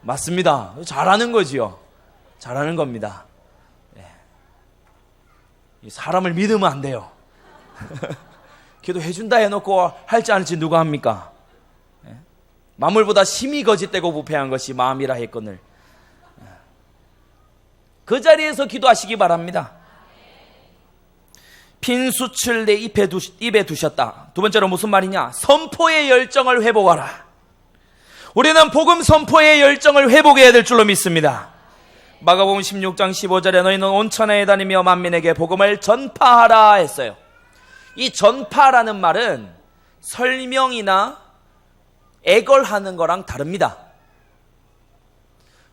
맞습니다. 잘하는 거지요. 잘하는 겁니다. 사람을 믿으면 안 돼요. 기도해준다 해놓고 할지 않을지 누가 합니까? 만물보다 심히 거짓되고 부패한 것이 마음이라 했거늘. 그 자리에서 기도하시기 바랍니다. 핀숯을 내 입에 두셨다. 두 번째로 무슨 말이냐? 선포의 열정을 회복하라. 우리는 복음 선포의 열정을 회복해야 될 줄로 믿습니다. 마가복음 16장 15절에 너희는 온 천하에 다니며 만민에게 복음을 전파하라 했어요. 이 전파라는 말은 설명이나 애걸하는 거랑 다릅니다.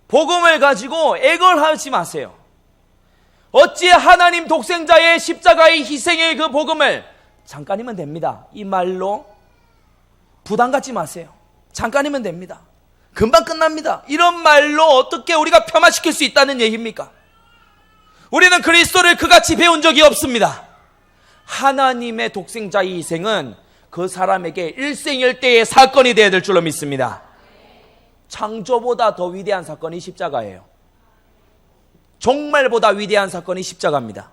복음을 가지고 애걸하지 마세요. 어찌 하나님 독생자의 십자가의 희생의 그 복음을 잠깐이면 됩니다. 이 말로 부담 갖지 마세요. 잠깐이면 됩니다. 금방 끝납니다. 이런 말로 어떻게 우리가 폄하시킬 수 있다는 얘기입니까? 우리는 그리스도를 그같이 배운 적이 없습니다. 하나님의 독생자의 희생은 그 사람에게 일생일대의 사건이 되어야 될 줄로 믿습니다. 창조보다 더 위대한 사건이 십자가예요. 종말보다 위대한 사건이 십자가입니다.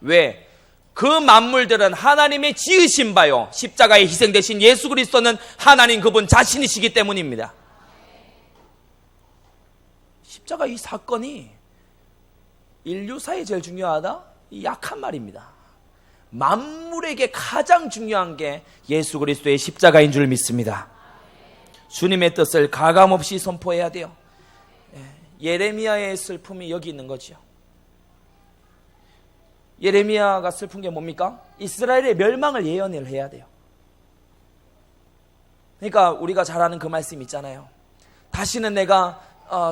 왜? 그 만물들은 하나님의 지으신 바요. 십자가에 희생되신 예수 그리스도는 하나님 그분 자신이시기 때문입니다. 십자가 이 사건이 인류사에 제일 중요하다? 이 약한 말입니다. 만물에게 가장 중요한 게 예수 그리스도의 십자가인 줄 믿습니다. 주님의 뜻을 가감없이 선포해야 돼요. 예레미야의 슬픔이 여기 있는 거죠. 예레미야가 슬픈 게 뭡니까? 이스라엘의 멸망을 예언을 해야 돼요. 그러니까 우리가 잘 아는 그 말씀 있잖아요. 다시는 내가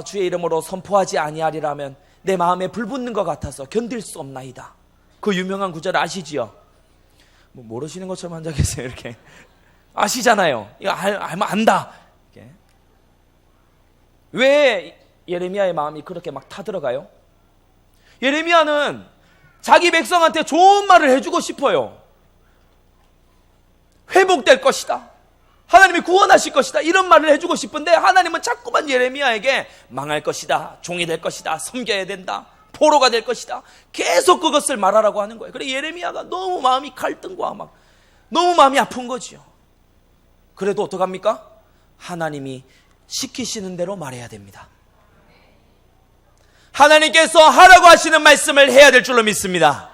주의 이름으로 선포하지 아니하리라면 내 마음에 불붙는 것 같아서 견딜 수 없나이다. 그 유명한 구절 아시지요? 뭐 모르시는 것처럼 앉아 계세요. 이렇게 아시잖아요. 이거 알면 안다. 이렇게. 왜 예레미야의 마음이 그렇게 막 타들어가요? 예레미야는 자기 백성한테 좋은 말을 해주고 싶어요. 회복될 것이다. 하나님이 구원하실 것이다. 이런 말을 해주고 싶은데 하나님은 자꾸만 예레미야에게 망할 것이다. 종이 될 것이다. 섬겨야 된다. 포로가 될 것이다. 계속 그것을 말하라고 하는 거예요. 그래 예레미야가 너무 마음이 갈등과 막 너무 마음이 아픈 거죠. 그래도 어떡합니까? 하나님이 시키시는 대로 말해야 됩니다. 하나님께서 하라고 하시는 말씀을 해야 될 줄로 믿습니다.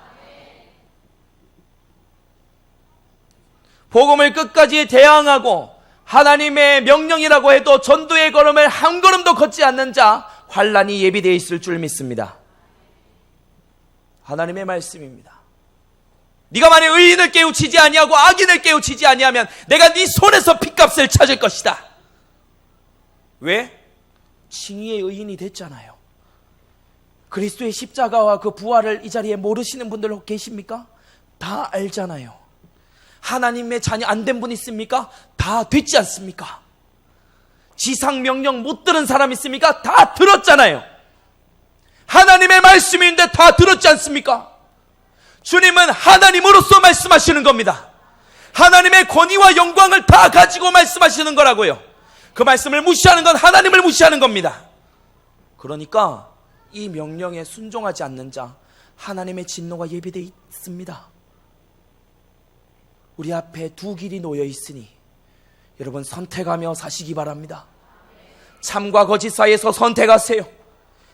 복음을 끝까지 대항하고 하나님의 명령이라고 해도 전도의 걸음을 한 걸음도 걷지 않는 자 환난이 예비되어 있을 줄 믿습니다. 하나님의 말씀입니다. 네가 만약 의인을 깨우치지 아니하고 악인을 깨우치지 아니하면 내가 네 손에서 핏값을 찾을 것이다. 왜? 칭의의 의인이 됐잖아요. 그리스도의 십자가와 그 부활을 이 자리에 모르시는 분들 계십니까? 다 알잖아요. 하나님의 자녀 안 된 분 있습니까? 다 됐지 않습니까? 지상 명령 못 들은 사람 있습니까? 다 들었잖아요. 하나님의 말씀인데 다 들었지 않습니까? 주님은 하나님으로서 말씀하시는 겁니다. 하나님의 권위와 영광을 다 가지고 말씀하시는 거라고요. 그 말씀을 무시하는 건 하나님을 무시하는 겁니다. 그러니까 이 명령에 순종하지 않는 자 하나님의 진노가 예비되어 있습니다. 우리 앞에 두 길이 놓여 있으니 여러분 선택하며 사시기 바랍니다. 참과 거짓 사이에서 선택하세요.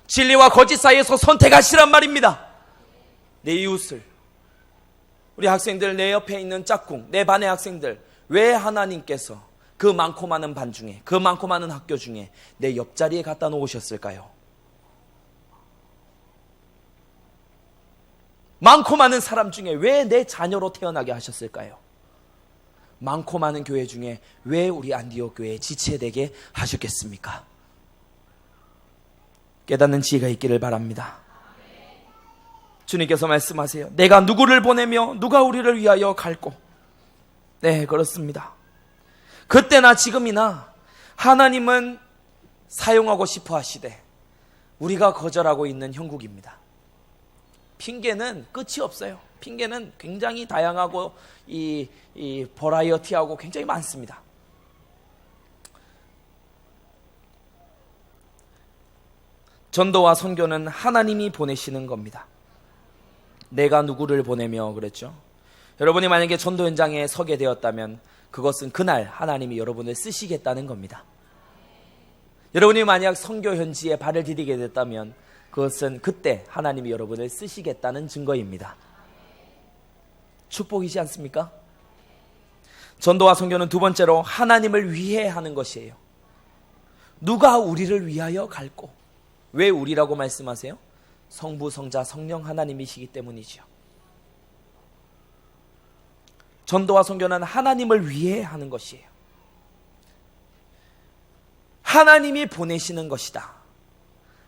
진리와 거짓 사이에서 선택하시란 말입니다. 내 이웃을, 우리 학생들, 내 옆에 있는 짝꿍, 내 반의 학생들, 왜 하나님께서 그 많고 많은 반 중에, 그 많고 많은 학교 중에 내 옆자리에 갖다 놓으셨을까요? 많고 많은 사람 중에 왜 내 자녀로 태어나게 하셨을까요? 많고 많은 교회 중에 왜 우리 안디옥 교회에 지체되게 하셨겠습니까? 깨닫는 지혜가 있기를 바랍니다. 주님께서 말씀하세요. 내가 누구를 보내며 누가 우리를 위하여 갈꼬. 네, 그렇습니다. 그때나 지금이나 하나님은 사용하고 싶어 하시되 우리가 거절하고 있는 형국입니다. 핑계는 끝이 없어요. 핑계는 굉장히 다양하고 이 버라이어티하고 굉장히 많습니다. 전도와 선교는 하나님이 보내시는 겁니다. 내가 누구를 보내며 그랬죠. 여러분이 만약에 전도 현장에 서게 되었다면 그것은 그날 하나님이 여러분을 쓰시겠다는 겁니다. 여러분이 만약 선교 현지에 발을 디디게 됐다면 그것은 그때 하나님이 여러분을 쓰시겠다는 증거입니다. 축복이지 않습니까? 전도와 선교는 두 번째로 하나님을 위해 하는 것이에요. 누가 우리를 위하여 갈꼬. 왜 우리라고 말씀하세요? 성부, 성자, 성령 하나님이시기 때문이죠. 전도와 선교는 하나님을 위해 하는 것이에요. 하나님이 보내시는 것이다.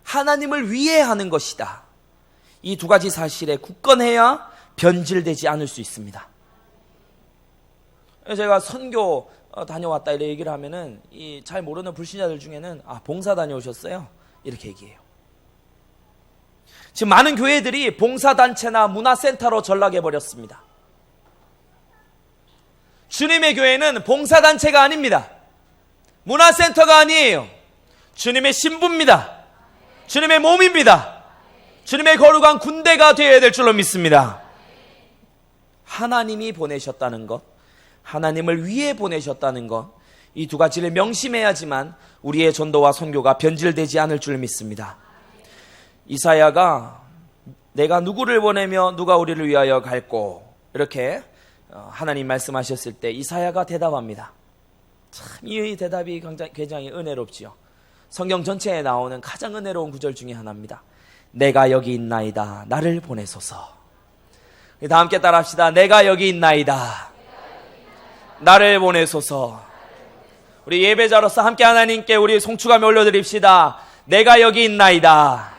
하나님을 위해 하는 것이다. 이 두 가지 사실에 굳건해야 변질되지 않을 수 있습니다. 제가 선교 다녀왔다 이렇게 얘기를 하면은 이 잘 모르는 불신자들 중에는 봉사 다녀오셨어요? 이렇게 얘기해요. 지금 많은 교회들이 봉사단체나 문화센터로 전락해버렸습니다. 주님의 교회는 봉사단체가 아닙니다. 문화센터가 아니에요. 주님의 신부입니다. 주님의 몸입니다. 주님의 거룩한 군대가 되어야 될 줄로 믿습니다. 하나님이 보내셨다는 것, 하나님을 위해 보내셨다는 것, 이 두 가지를 명심해야지만 우리의 전도와 선교가 변질되지 않을 줄 믿습니다. 이사야가 내가 누구를 보내며 누가 우리를 위하여 갈꼬 이렇게 하나님 말씀하셨을 때 이사야가 대답합니다. 참 이 대답이 굉장히 은혜롭지요. 성경 전체에 나오는 가장 은혜로운 구절 중에 하나입니다. 내가 여기 있나이다. 나를 보내소서. 다 함께 따라합시다. 내가 여기 있나이다. 나를 보내소서. 우리 예배자로서 함께 하나님께 우리 송축하며 올려드립시다. 내가 여기 있나이다.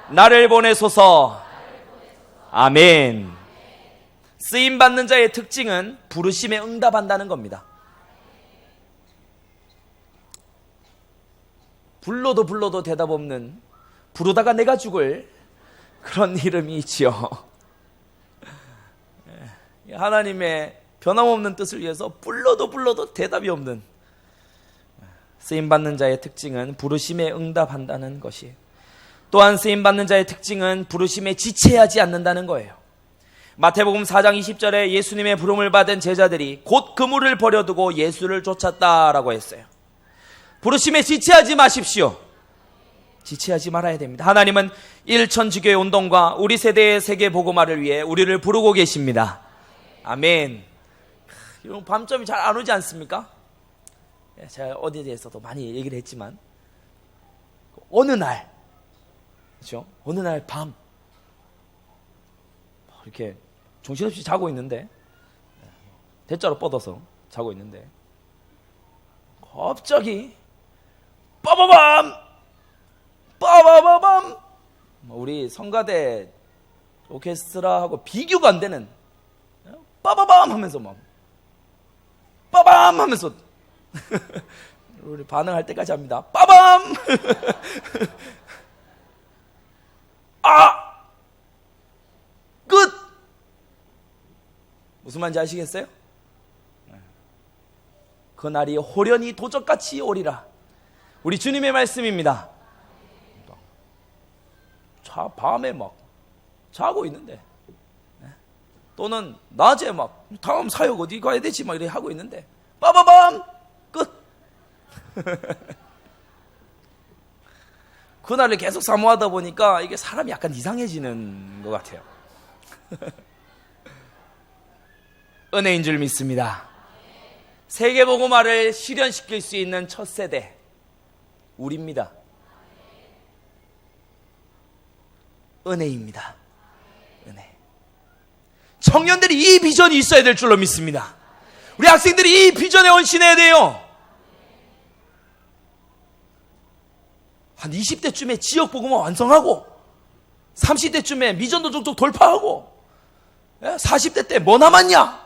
나를 보내소서. 아멘. 쓰임받는 자의 특징은 부르심에 응답한다는 겁니다. 불러도 대답 없는, 부르다가 내가 죽을 그런 이름이 있지요. 하나님의 변함없는 뜻을 위해서 불러도 대답이 없는, 쓰임받는 자의 특징은 부르심에 응답한다는 것이에요. 또한 쓰임받는 자의 특징은 부르심에 지체하지 않는다는 거예요. 마태복음 4장 20절에 예수님의 부름을 받은 제자들이 곧 그물을 버려두고 예수를 쫓았다라고 했어요. 부르심에 지체하지 마십시오. 지체하지 말아야 됩니다. 하나님은 일천지교회 운동과 우리 세대의 세계 복음화를 위해 우리를 부르고 계십니다. 아멘. 이런 밤점이 잘 안 오지 않습니까? 제가 어디에 대해서도 많이 얘기를 했지만, 어느 날, 그렇죠? 어느 날 밤 이렇게 정신없이 자고 있는데, 대자로 뻗어서 자고 있는데, 갑자기 빠바밤 우리 성가대 오케스트라하고 비교가 안 되는 빠바밤 하면서 막 빠밤 하면서 우리 반응할 때까지 합니다. 빠밤 아 끝. 무슨 말인지 아시겠어요? 그날이 호련히 도적같이 오리라. 우리 주님의 말씀입니다. 밤에 막 자고 있는데, 또는 낮에 막 다음 사역 어디 가야 되지 막 이렇게 하고 있는데 빠바밤 끝. 그날을 계속 사모하다 보니까 이게 사람이 약간 이상해지는 것 같아요. 은혜인 줄 믿습니다. 세계복음화를 실현시킬 수 있는 첫 세대 우리입니다. 은혜입니다. 은혜. 청년들이 이 비전이 있어야 될 줄로 믿습니다. 우리 학생들이 이 비전에 헌신해야 돼요. 한 20대쯤에 지역복음화 완성하고 30대쯤에 미전도 족족 돌파하고 40대 때 뭐 남았냐?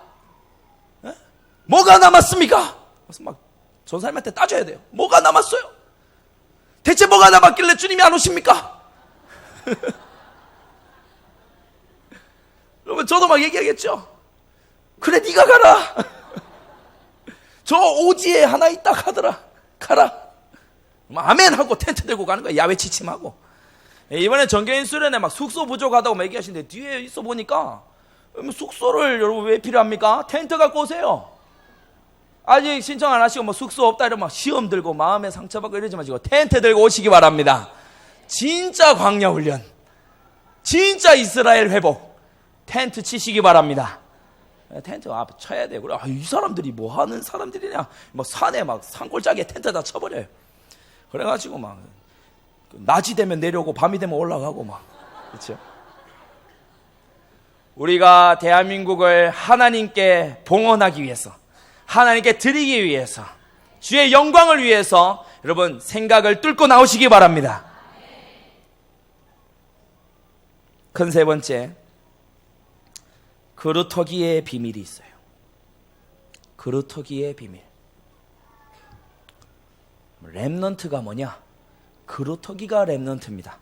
뭐가 남았습니까? 그래서 막 전사님한테 따져야 돼요. 뭐가 남았어요? 대체 뭐가 남았길래 주님이 안 오십니까? 그러면 저도 막 얘기하겠죠. 그래 네가 가라. 저 오지에 하나 있다 하더라. 가라. 아멘 하고 텐트 들고 가는 거야. 야외 취침하고. 이번에 정교인 수련회 막 숙소 부족하다고 막 얘기하시는데, 뒤에 있어 보니까 숙소를 여러분 왜 필요합니까? 텐트 갖고 오세요. 아직 신청 안 하시고 뭐 숙소 없다 이러면 막 시험 들고 마음에 상처받고 이러지 마시고 텐트 들고 오시기 바랍니다. 진짜 광야 훈련, 진짜 이스라엘 회복, 텐트 치시기 바랍니다. 텐트 앞에 쳐야 돼. 그래, 이 사람들이 뭐 하는 사람들이냐? 막 산에 막 산골짜기에 텐트 다 쳐버려요. 그래가지고 막 낮이 되면 내려오고 밤이 되면 올라가고 막, 그렇죠? 우리가 대한민국을 하나님께 봉헌하기 위해서, 하나님께 드리기 위해서, 주의 영광을 위해서 여러분 생각을 뚫고 나오시기 바랍니다. 큰 세 번째, 그루터기의 비밀이 있어요. 그루터기의 비밀. 렘넌트가 뭐냐? 그루터기가 렘넌트입니다.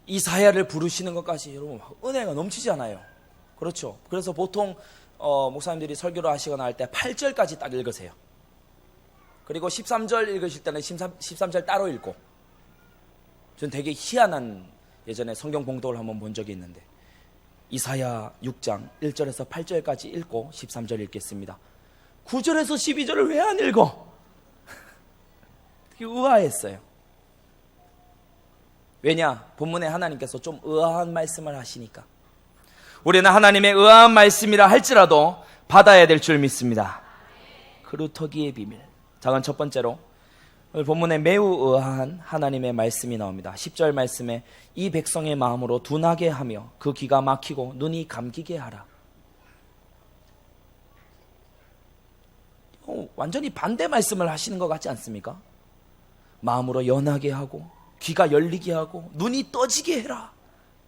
이사야를 부르시는 것까지 여러분 은혜가 넘치지 않아요. 그렇죠? 그래서 보통 목사님들이 설교를 하시거나 할 때 8절까지 딱 읽으세요. 그리고 13절 읽으실 때는 13절 따로 읽고. 전 되게 희한한 예전에 성경 봉독을 한번 본 적이 있는데, 이사야 6장 1절에서 8절까지 읽고 13절 읽겠습니다. 9절에서 12절을 왜 안 읽어? 되게 의아했어요. 왜냐? 본문에 하나님께서 좀 의아한 말씀을 하시니까. 우리는 하나님의 의아한 말씀이라 할지라도 받아야 될 줄 믿습니다. 그루터기의 비밀. 작은 첫 번째로 오늘 본문에 매우 의아한 하나님의 말씀이 나옵니다. 10절 말씀에 이 백성의 마음으로 둔하게 하며 그 귀가 막히고 눈이 감기게 하라. 완전히 반대 말씀을 하시는 것 같지 않습니까? 마음으로 연하게 하고 귀가 열리게 하고 눈이 떠지게 해라.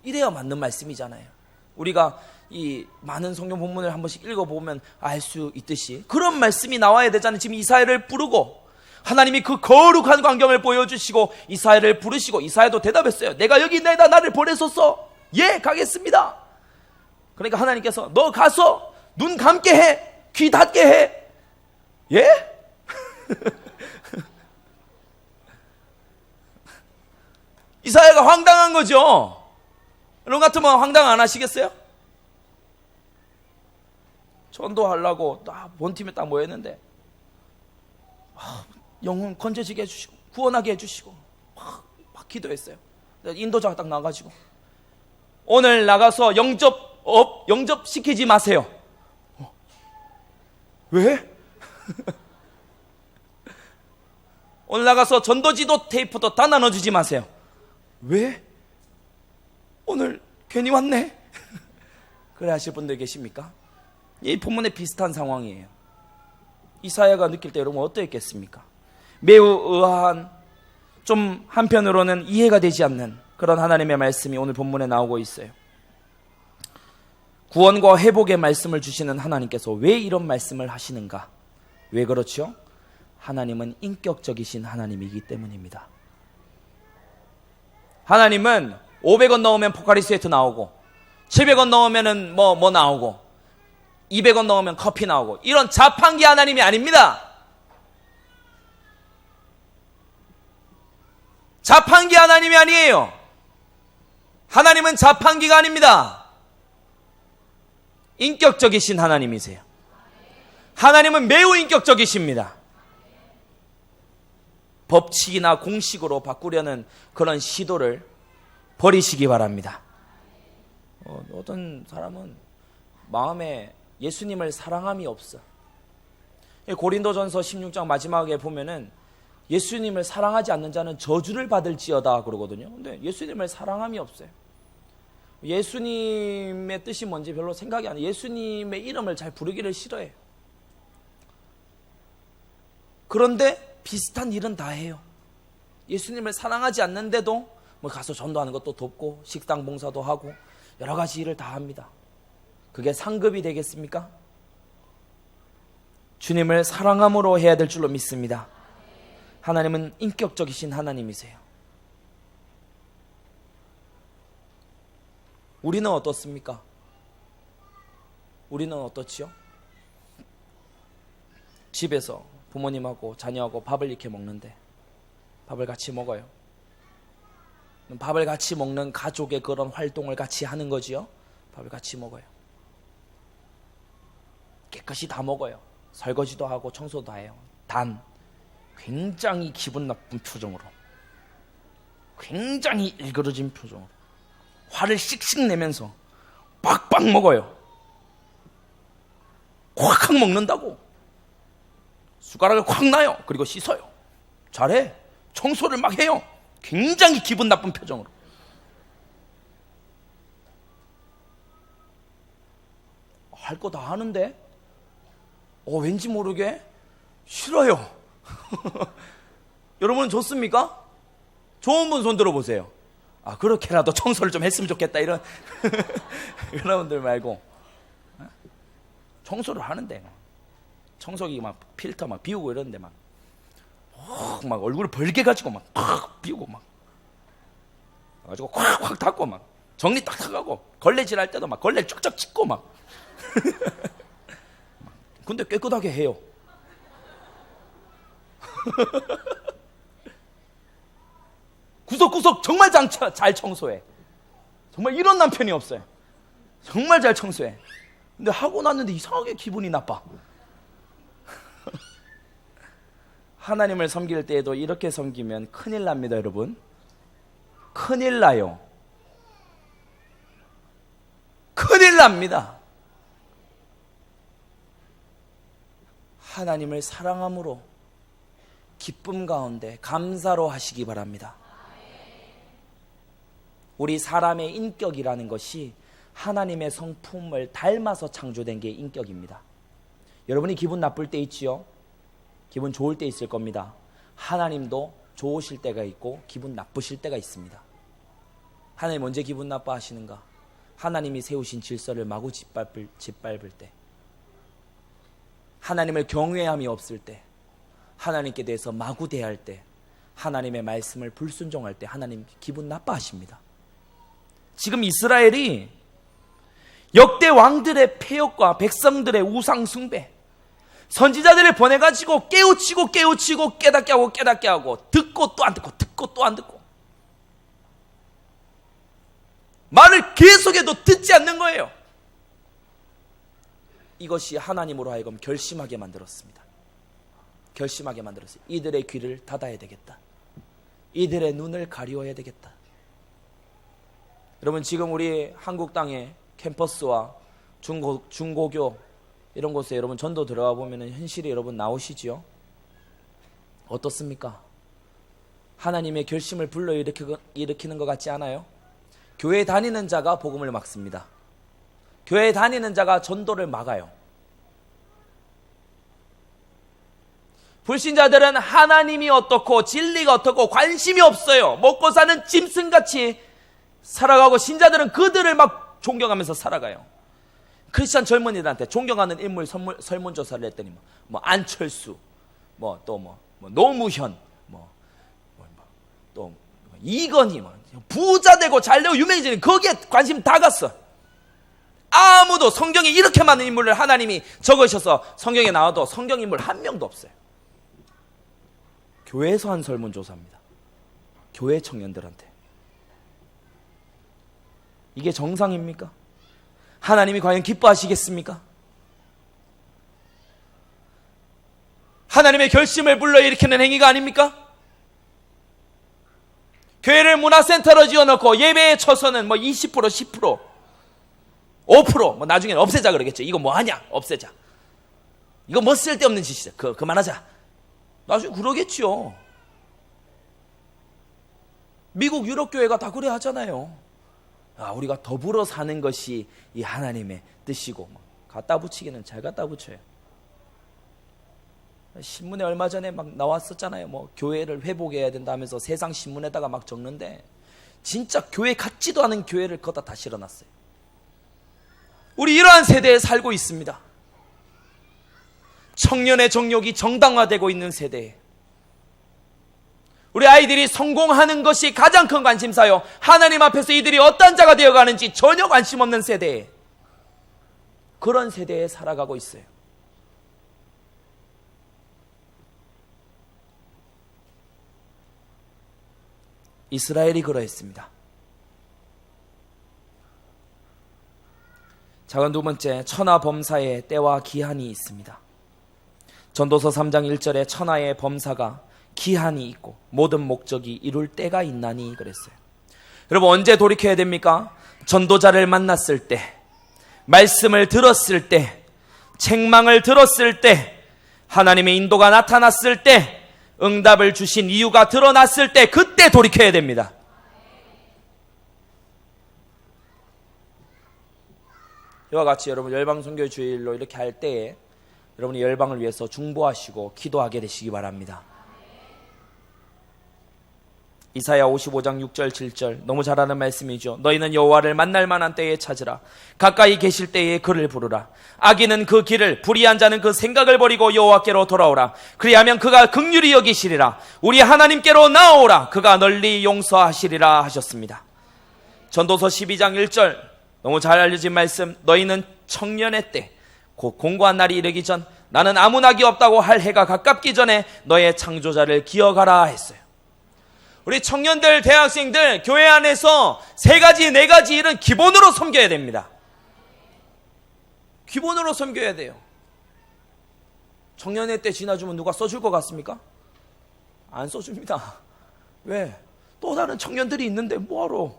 이래야 맞는 말씀이잖아요. 우리가 이 많은 성경 본문을 한 번씩 읽어보면 알 수 있듯이 그런 말씀이 나와야 되잖아요. 지금 이사야를 부르고 하나님이 그 거룩한 광경을 보여주시고 이사야를 부르시고 이사야도 대답했어요. 내가 여기 있나이다. 나를 보내소서. 예, 가겠습니다. 그러니까 하나님께서 너 가서 눈 감게 해. 귀 닫게 해. 예? 이사야가 황당한 거죠. 여러분 같으면 황당 안 하시겠어요? 전도하려고 딱 본팀에 딱 모였는데 영혼 건져지게 해주시고 구원하게 해주시고 막 기도했어요. 인도자가 딱 나가지고 오늘 나가서 영접시키지 마세요. 왜? 오늘 나가서 전도지도 테이프도 다 나눠주지 마세요. 왜? 오늘 괜히 왔네. 그래 하실 분들 계십니까? 이 본문에 비슷한 상황이에요. 이사야가 느낄 때 여러분 어떠했겠습니까? 매우 의아한, 좀 한편으로는 이해가 되지 않는 그런 하나님의 말씀이 오늘 본문에 나오고 있어요. 구원과 회복의 말씀을 주시는 하나님께서 왜 이런 말씀을 하시는가? 왜 그렇죠? 하나님은 인격적이신 하나님이기 때문입니다. 하나님은 500원 넣으면 포카리 스웨트 나오고 700원 넣으면 뭐 나오고 200원 넣으면 커피 나오고 이런 자판기 하나님이 아닙니다. 자판기 하나님이 아니에요. 하나님은 자판기가 아닙니다. 인격적이신 하나님이세요. 하나님은 매우 인격적이십니다. 법칙이나 공식으로 바꾸려는 그런 시도를 버리시기 바랍니다. 어떤 사람은 마음에 예수님을 사랑함이 없어. 고린도전서 16장 마지막에 보면은 예수님을 사랑하지 않는 자는 저주를 받을지어다 그러거든요. 근데 예수님을 사랑함이 없어요. 예수님의 뜻이 뭔지 별로 생각이 안 나요. 예수님의 이름을 잘 부르기를 싫어해요. 그런데 비슷한 일은 다 해요. 예수님을 사랑하지 않는데도 뭐 가서 전도하는 것도 돕고 식당 봉사도 하고 여러 가지 일을 다 합니다. 그게 상급이 되겠습니까? 주님을 사랑함으로 해야 될 줄로 믿습니다. 하나님은 인격적이신 하나님이세요. 우리는 어떻습니까? 우리는 어떻지요? 집에서 부모님하고 자녀하고 밥을 이렇게 먹는데 밥을 같이 먹어요. 밥을 같이 먹는 가족의 그런 활동을 같이 하는 거지요. 밥을 같이 먹어요. 깨끗이 다 먹어요. 설거지도 하고 청소도 다 해요. 단 굉장히 기분 나쁜 표정으로, 굉장히 일그러진 표정으로 화를 씩씩 내면서 빡빡 먹어요. 콱 먹는다고. 숟가락을 콱 놔요. 그리고 씻어요. 잘해. 청소를 막 해요. 굉장히 기분 나쁜 표정으로. 할 거 다 하는데 왠지 모르게 싫어요. 여러분은 좋습니까? 좋은 분 손 들어보세요. 그렇게라도 청소를 좀 했으면 좋겠다 이런 여러분들 말고 청소를 하는데 청소기 막 필터 막 비우고 이러는데 막 얼굴을 벌게 가지고 막 팍 비우고 막 가지고 콱콱 닦고 막 정리 딱 하고 걸레질 할 때도 막 걸레 쫙쫙 찢고 막 근데 깨끗하게 해요. 구석구석 정말 잘 청소해. 정말 이런 남편이 없어요. 정말 잘 청소해. 근데 하고 났는데 이상하게 기분이 나빠. 하나님을 섬길 때에도 이렇게 섬기면 큰일 납니다, 여러분. 큰일 나요. 큰일 납니다. 하나님을 사랑함으로 기쁨 가운데 감사로 하시기 바랍니다. 우리 사람의 인격이라는 것이 하나님의 성품을 닮아서 창조된 게 인격입니다. 여러분이 기분 나쁠 때 있지요? 기분 좋을 때 있을 겁니다. 하나님도 좋으실 때가 있고 기분 나쁘실 때가 있습니다. 하나님 언제 기분 나빠하시는가? 하나님이 세우신 질서를 마구 짓밟을 때, 하나님을 경외함이 없을 때, 하나님께 대해서 마구 대할 때, 하나님의 말씀을 불순종할 때 하나님 기분 나빠하십니다. 지금 이스라엘이 역대 왕들의 폐역과 백성들의 우상 숭배, 선지자들을 보내가지고 깨우치고 깨닫게 하고 듣고 또 안 듣고 듣고 또 안 듣고 말을 계속해도 듣지 않는 거예요. 이것이 하나님으로 하여금 결심하게 만들었습니다. 결심하게 만들었어요. 이들의 귀를 닫아야 되겠다. 이들의 눈을 가리워야 되겠다. 여러분, 지금 우리 한국 땅에 캠퍼스와 중고교 이런 곳에 여러분 전도 들어가 보면 현실이 여러분 나오시지요? 어떻습니까? 하나님의 결심을 불러일으키는 것 같지 않아요? 교회 다니는 자가 복음을 막습니다. 교회 다니는 자가 전도를 막아요. 불신자들은 하나님이 어떻고 진리가 어떻고 관심이 없어요. 먹고 사는 짐승같이 살아가고, 신자들은 그들을 막 존경하면서 살아가요. 크리스찬 젊은이들한테 존경하는 인물 설문조사를 했더니 뭐 안철수, 노무현, 또 이건희, 부자 되고 잘 되고 유명해지는 거기에 관심 다 갔어. 아무도 성경에 이렇게 많은 인물을 하나님이 적으셔서 성경에 나와도 성경 인물 한 명도 없어요. 교회에서 한 설문조사입니다. 교회 청년들한테. 이게 정상입니까? 하나님이 과연 기뻐하시겠습니까? 하나님의 결심을 불러일으키는 행위가 아닙니까? 교회를 문화센터로 지어놓고 예배에 쳐서는 20%, 10%, 5%, 나중에는 없애자 그러겠죠. 이거 뭐하냐? 없애자. 이거 뭐 쓸데없는 짓이다. 그만하자. 나중에 그러겠지요. 미국 유럽교회가 다 그래 하잖아요. 우리가 더불어 사는 것이 이 하나님의 뜻이고, 갖다 붙이기는 잘 갖다 붙여요. 신문에 얼마 전에 막 나왔었잖아요. 교회를 회복해야 된다면서 세상 신문에다가 막 적는데, 진짜 교회 같지도 않은 교회를 거기다 다 실어놨어요. 우리 이러한 세대에 살고 있습니다. 청년의 정욕이 정당화되고 있는 세대에 우리 아이들이 성공하는 것이 가장 큰 관심사요. 하나님 앞에서 이들이 어떤 자가 되어가는지 전혀 관심 없는 세대에, 그런 세대에 살아가고 있어요. 이스라엘이 그러했습니다. 작은 두 번째, 천하 범사에 때와 기한이 있습니다. 전도서 3장 1절에 천하의 범사가 기한이 있고 모든 목적이 이룰 때가 있나니 그랬어요. 여러분, 언제 돌이켜야 됩니까? 전도자를 만났을 때, 말씀을 들었을 때, 책망을 들었을 때, 하나님의 인도가 나타났을 때, 응답을 주신 이유가 드러났을 때, 그때 돌이켜야 됩니다. 이와 같이 여러분 열방선교 주일로 이렇게 할 때에 여러분이 열방을 위해서 중보하시고 기도하게 되시기 바랍니다. 이사야 55장 6절 7절 너무 잘 아는 말씀이죠. 너희는 여호와를 만날 만한 때에 찾으라. 가까이 계실 때에 그를 부르라. 악인은 그 길을, 불의한 자는 그 생각을 버리고 여호와께로 돌아오라. 그리하면 그가 긍휼히 여기시리라. 우리 하나님께로 나아오라. 그가 널리 용서하시리라 하셨습니다. 전도서 12장 1절 너무 잘 알려진 말씀. 너희는 청년의 때, 곧 공고한 날이 이르기 전, 나는 아무 낙이 없다고 할 해가 가깝기 전에 너의 창조자를 기억하라 했어요. 우리 청년들, 대학생들, 교회 안에서 3가지, 4가지 일은 기본으로 섬겨야 됩니다. 기본으로 섬겨야 돼요. 청년회 때 지나주면 누가 써줄 것 같습니까? 안 써줍니다. 왜? 또 다른 청년들이 있는데 뭐하러?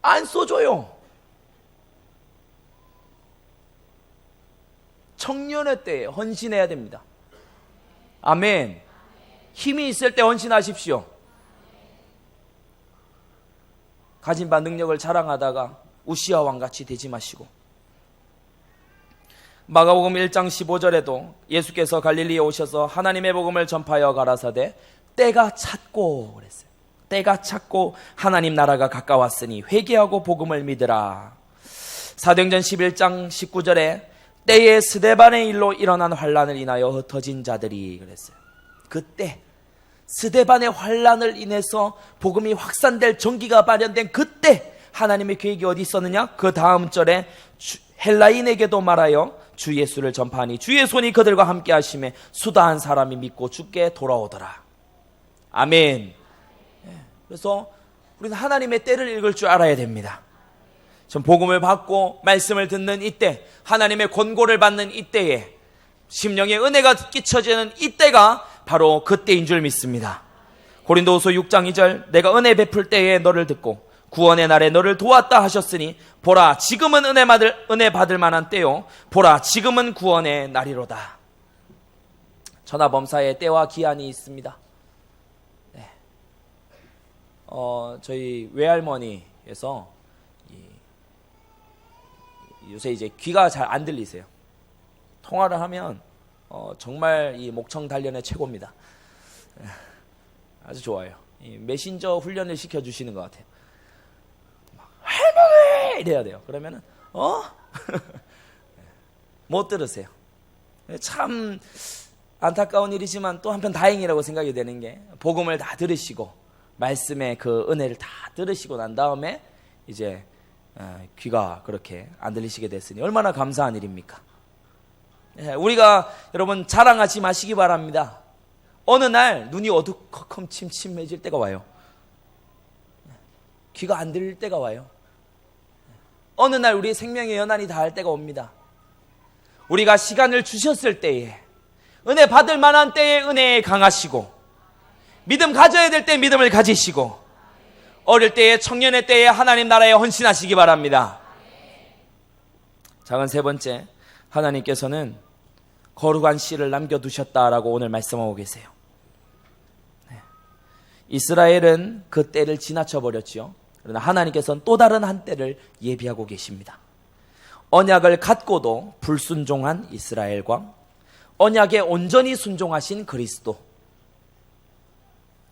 안 써줘요. 청년의 때에 헌신해야 됩니다. 아멘. 힘이 있을 때 헌신하십시오. 가진 바 능력을 자랑하다가 우시아 왕같이 되지 마시고. 마가복음 1장 15절에도 예수께서 갈릴리에 오셔서 하나님의 복음을 전파하여 가라사대 때가 찼고 그랬어요. 때가 찼고 하나님 나라가 가까웠으니 회개하고 복음을 믿으라. 사도행전 11장 19절에 때에 스데반의 일로 일어난 환란을 인하여 흩어진 자들이 그랬어요. 그때 스데반의 환란을 인해서 복음이 확산될 전기가 발현된 그때 하나님의 계획이 어디 있었느냐? 그 다음 절에 헬라인에게도 말하여 주 예수를 전파하니 주의 손이 그들과 함께 하심에 수다한 사람이 믿고 주께 돌아오더라. 아멘. 그래서 우리는 하나님의 때를 읽을 줄 알아야 됩니다. 전 복음을 받고 말씀을 듣는 이때, 하나님의 권고를 받는 이때에 심령의 은혜가 끼쳐지는 이때가 바로 그때인 줄 믿습니다. 고린도후서 6장 2절 내가 은혜 베풀 때에 너를 듣고 구원의 날에 너를 도왔다 하셨으니 보라 지금은 은혜 받을 만한 때요 보라 지금은 구원의 날이로다. 천하범사에 때와 기한이 있습니다. 네. 저희 외할머니에서 요새 이제 귀가 잘 안 들리세요. 통화를 하면 정말 이 목청 단련의 최고입니다. 아주 좋아요. 이 메신저 훈련을 시켜주시는 것 같아요. 할머니 이래야 돼요. 그러면은 못 들으세요. 참 안타까운 일이지만 또 한편 다행이라고 생각이 되는 게 복음을 다 들으시고 말씀의 그 은혜를 다 들으시고 난 다음에 이제 귀가 그렇게 안 들리시게 됐으니 얼마나 감사한 일입니까? 우리가 여러분 자랑하지 마시기 바랍니다. 어느 날 눈이 어두컴컴 침침해질 때가 와요. 귀가 안 들릴 때가 와요. 어느 날 우리 생명의 연한이 닿을 때가 옵니다. 우리가 시간을 주셨을 때에 은혜 받을 만한 때에 은혜에 강하시고 믿음 가져야 될 때 믿음을 가지시고 어릴 때에 청년의 때에 하나님 나라에 헌신하시기 바랍니다. 작은 세 번째, 하나님께서는 거룩한 씨를 남겨두셨다라고 오늘 말씀하고 계세요. 이스라엘은 그 때를 지나쳐버렸죠. 그러나 하나님께서는 또 다른 한 때를 예비하고 계십니다. 언약을 갖고도 불순종한 이스라엘과 언약에 온전히 순종하신 그리스도.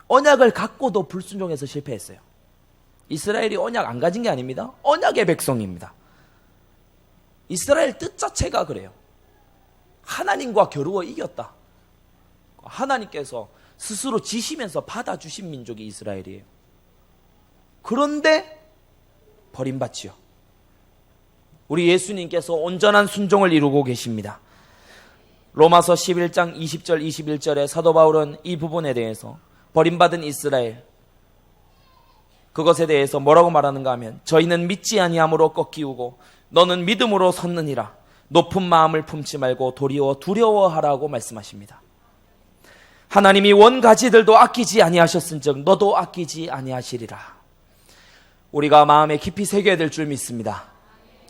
언약을 갖고도 불순종해서 실패했어요. 이스라엘이 언약 안 가진 게 아닙니다. 언약의 백성입니다. 이스라엘 뜻 자체가 그래요. 하나님과 겨루어 이겼다. 하나님께서 스스로 지시면서 받아주신 민족이 이스라엘이에요. 그런데 버림받지요. 우리 예수님께서 온전한 순종을 이루고 계십니다. 로마서 11장 20절 21절에 사도 바울은 이 부분에 대해서 버림받은 이스라엘 그것에 대해서 뭐라고 말하는가 하면 저희는 믿지 아니함으로 꺾이우고 너는 믿음으로 섰느니라. 높은 마음을 품지 말고 도리어 두려워하라고 말씀하십니다. 하나님이 원가지들도 아끼지 아니하셨은즉 너도 아끼지 아니하시리라. 우리가 마음에 깊이 새겨야 될 줄 믿습니다.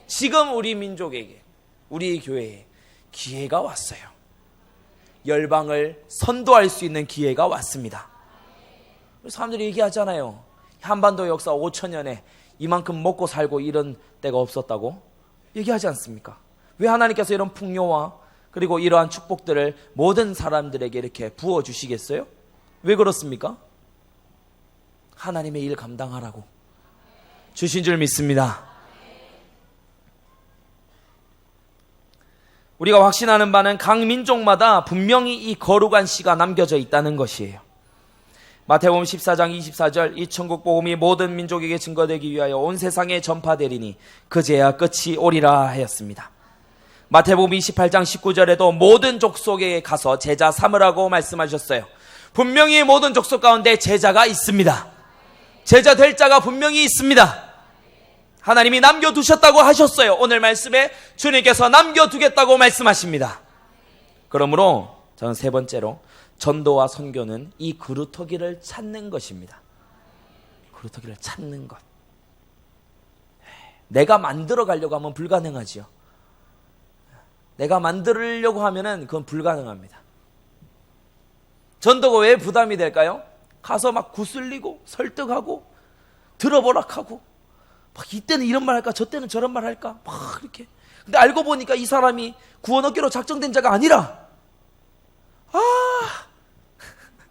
지금 우리 민족에게, 우리 교회에 기회가 왔어요. 열방을 선도할 수 있는 기회가 왔습니다. 사람들이 얘기하잖아요. 한반도 역사 5천년에 이만큼 먹고 살고 이런 때가 없었다고 얘기하지 않습니까? 왜 하나님께서 이런 풍요와 그리고 이러한 축복들을 모든 사람들에게 이렇게 부어주시겠어요? 왜 그렇습니까? 하나님의 일 감당하라고 주신 줄 믿습니다. 우리가 확신하는 바는 각 민족마다 분명히 이 거룩한 씨가 남겨져 있다는 것이에요. 마태복음 14장 24절 이 천국 복음이 모든 민족에게 증거되기 위하여 온 세상에 전파되리니 그제야 끝이 오리라 하였습니다. 마태복음 28장 19절에도 모든 족속에 가서 제자 삼으라고 말씀하셨어요. 분명히 모든 족속 가운데 제자가 있습니다. 제자 될 자가 분명히 있습니다. 하나님이 남겨두셨다고 하셨어요. 오늘 말씀에 주님께서 남겨두겠다고 말씀하십니다. 그러므로 저는 세 번째로 전도와 선교는 이 그루터기를 찾는 것입니다. 그루터기를 찾는 것. 내가 만들어 가려고 하면 불가능하지요. 내가 만들려고 하면은 그건 불가능합니다. 전도가 왜 부담이 될까요? 가서 막 구슬리고 설득하고 들어보락하고 막 이때는 이런 말 할까 저때는 저런 말 할까 막 이렇게. 근데 알고 보니까 이 사람이 구원 얻기로 작정된 자가 아니라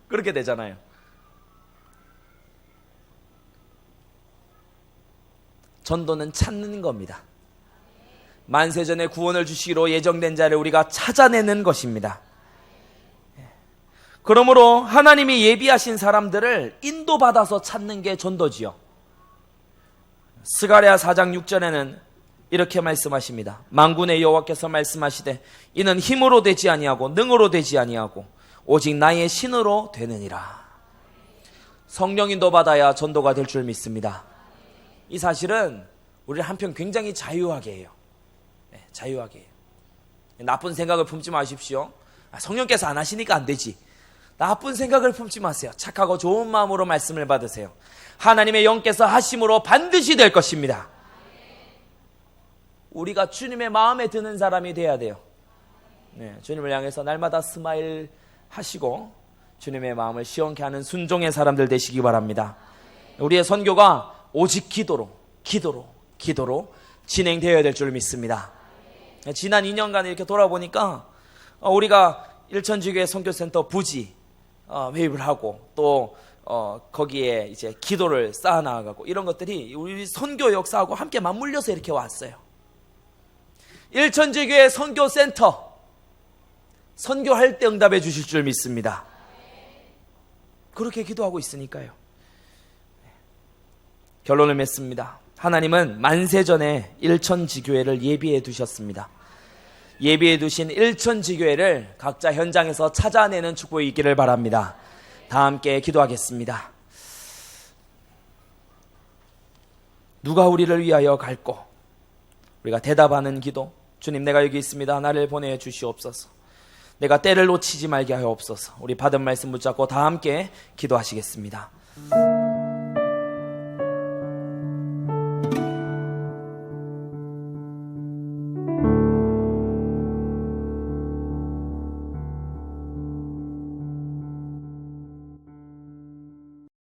그렇게 되잖아요. 전도는 찾는 겁니다. 만세전에 구원을 주시기로 예정된 자를 우리가 찾아내는 것입니다. 그러므로 하나님이 예비하신 사람들을 인도받아서 찾는 게 전도지요. 스가랴 4장 6절에는 이렇게 말씀하십니다. 만군의 여호와께서 말씀하시되 이는 힘으로 되지 아니하고 능으로 되지 아니하고 오직 나의 신으로 되느니라. 성령 인도받아야 전도가 될 줄 믿습니다. 이 사실은 우리를 한편 굉장히 자유하게 해요. 자유하게 해요. 나쁜 생각을 품지 마십시오. 성령께서 안 하시니까 안 되지. 나쁜 생각을 품지 마세요. 착하고 좋은 마음으로 말씀을 받으세요. 하나님의 영께서 하심으로 반드시 될 것입니다. 우리가 주님의 마음에 드는 사람이 돼야 돼요. 주님을 향해서 날마다 스마일 하시고 주님의 마음을 시원케 하는 순종의 사람들 되시기 바랍니다. 우리의 선교가 오직 기도로 진행되어야 될 줄 믿습니다. 지난 2년간 이렇게 돌아보니까 우리가 일천지교회 선교센터 부지 매입을 하고 또 거기에 이제 기도를 쌓아나가고 이런 것들이 우리 선교 역사하고 함께 맞물려서 이렇게 왔어요. 일천지교회 선교센터 선교할 때 응답해 주실 줄 믿습니다. 그렇게 기도하고 있으니까요. 결론을 맺습니다. 하나님은 만세전에 일천지교회를 예비해 두셨습니다. 예비해 두신 일천지교회를 각자 현장에서 찾아내는 축복이 있기를 바랍니다. 다 함께 기도하겠습니다. 누가 우리를 위하여 갈꼬? 우리가 대답하는 기도. 주님, 내가 여기 있습니다. 나를 보내 주시옵소서. 내가 때를 놓치지 말게 하옵소서. 우리 받은 말씀 붙잡고 다 함께 기도하시겠습니다.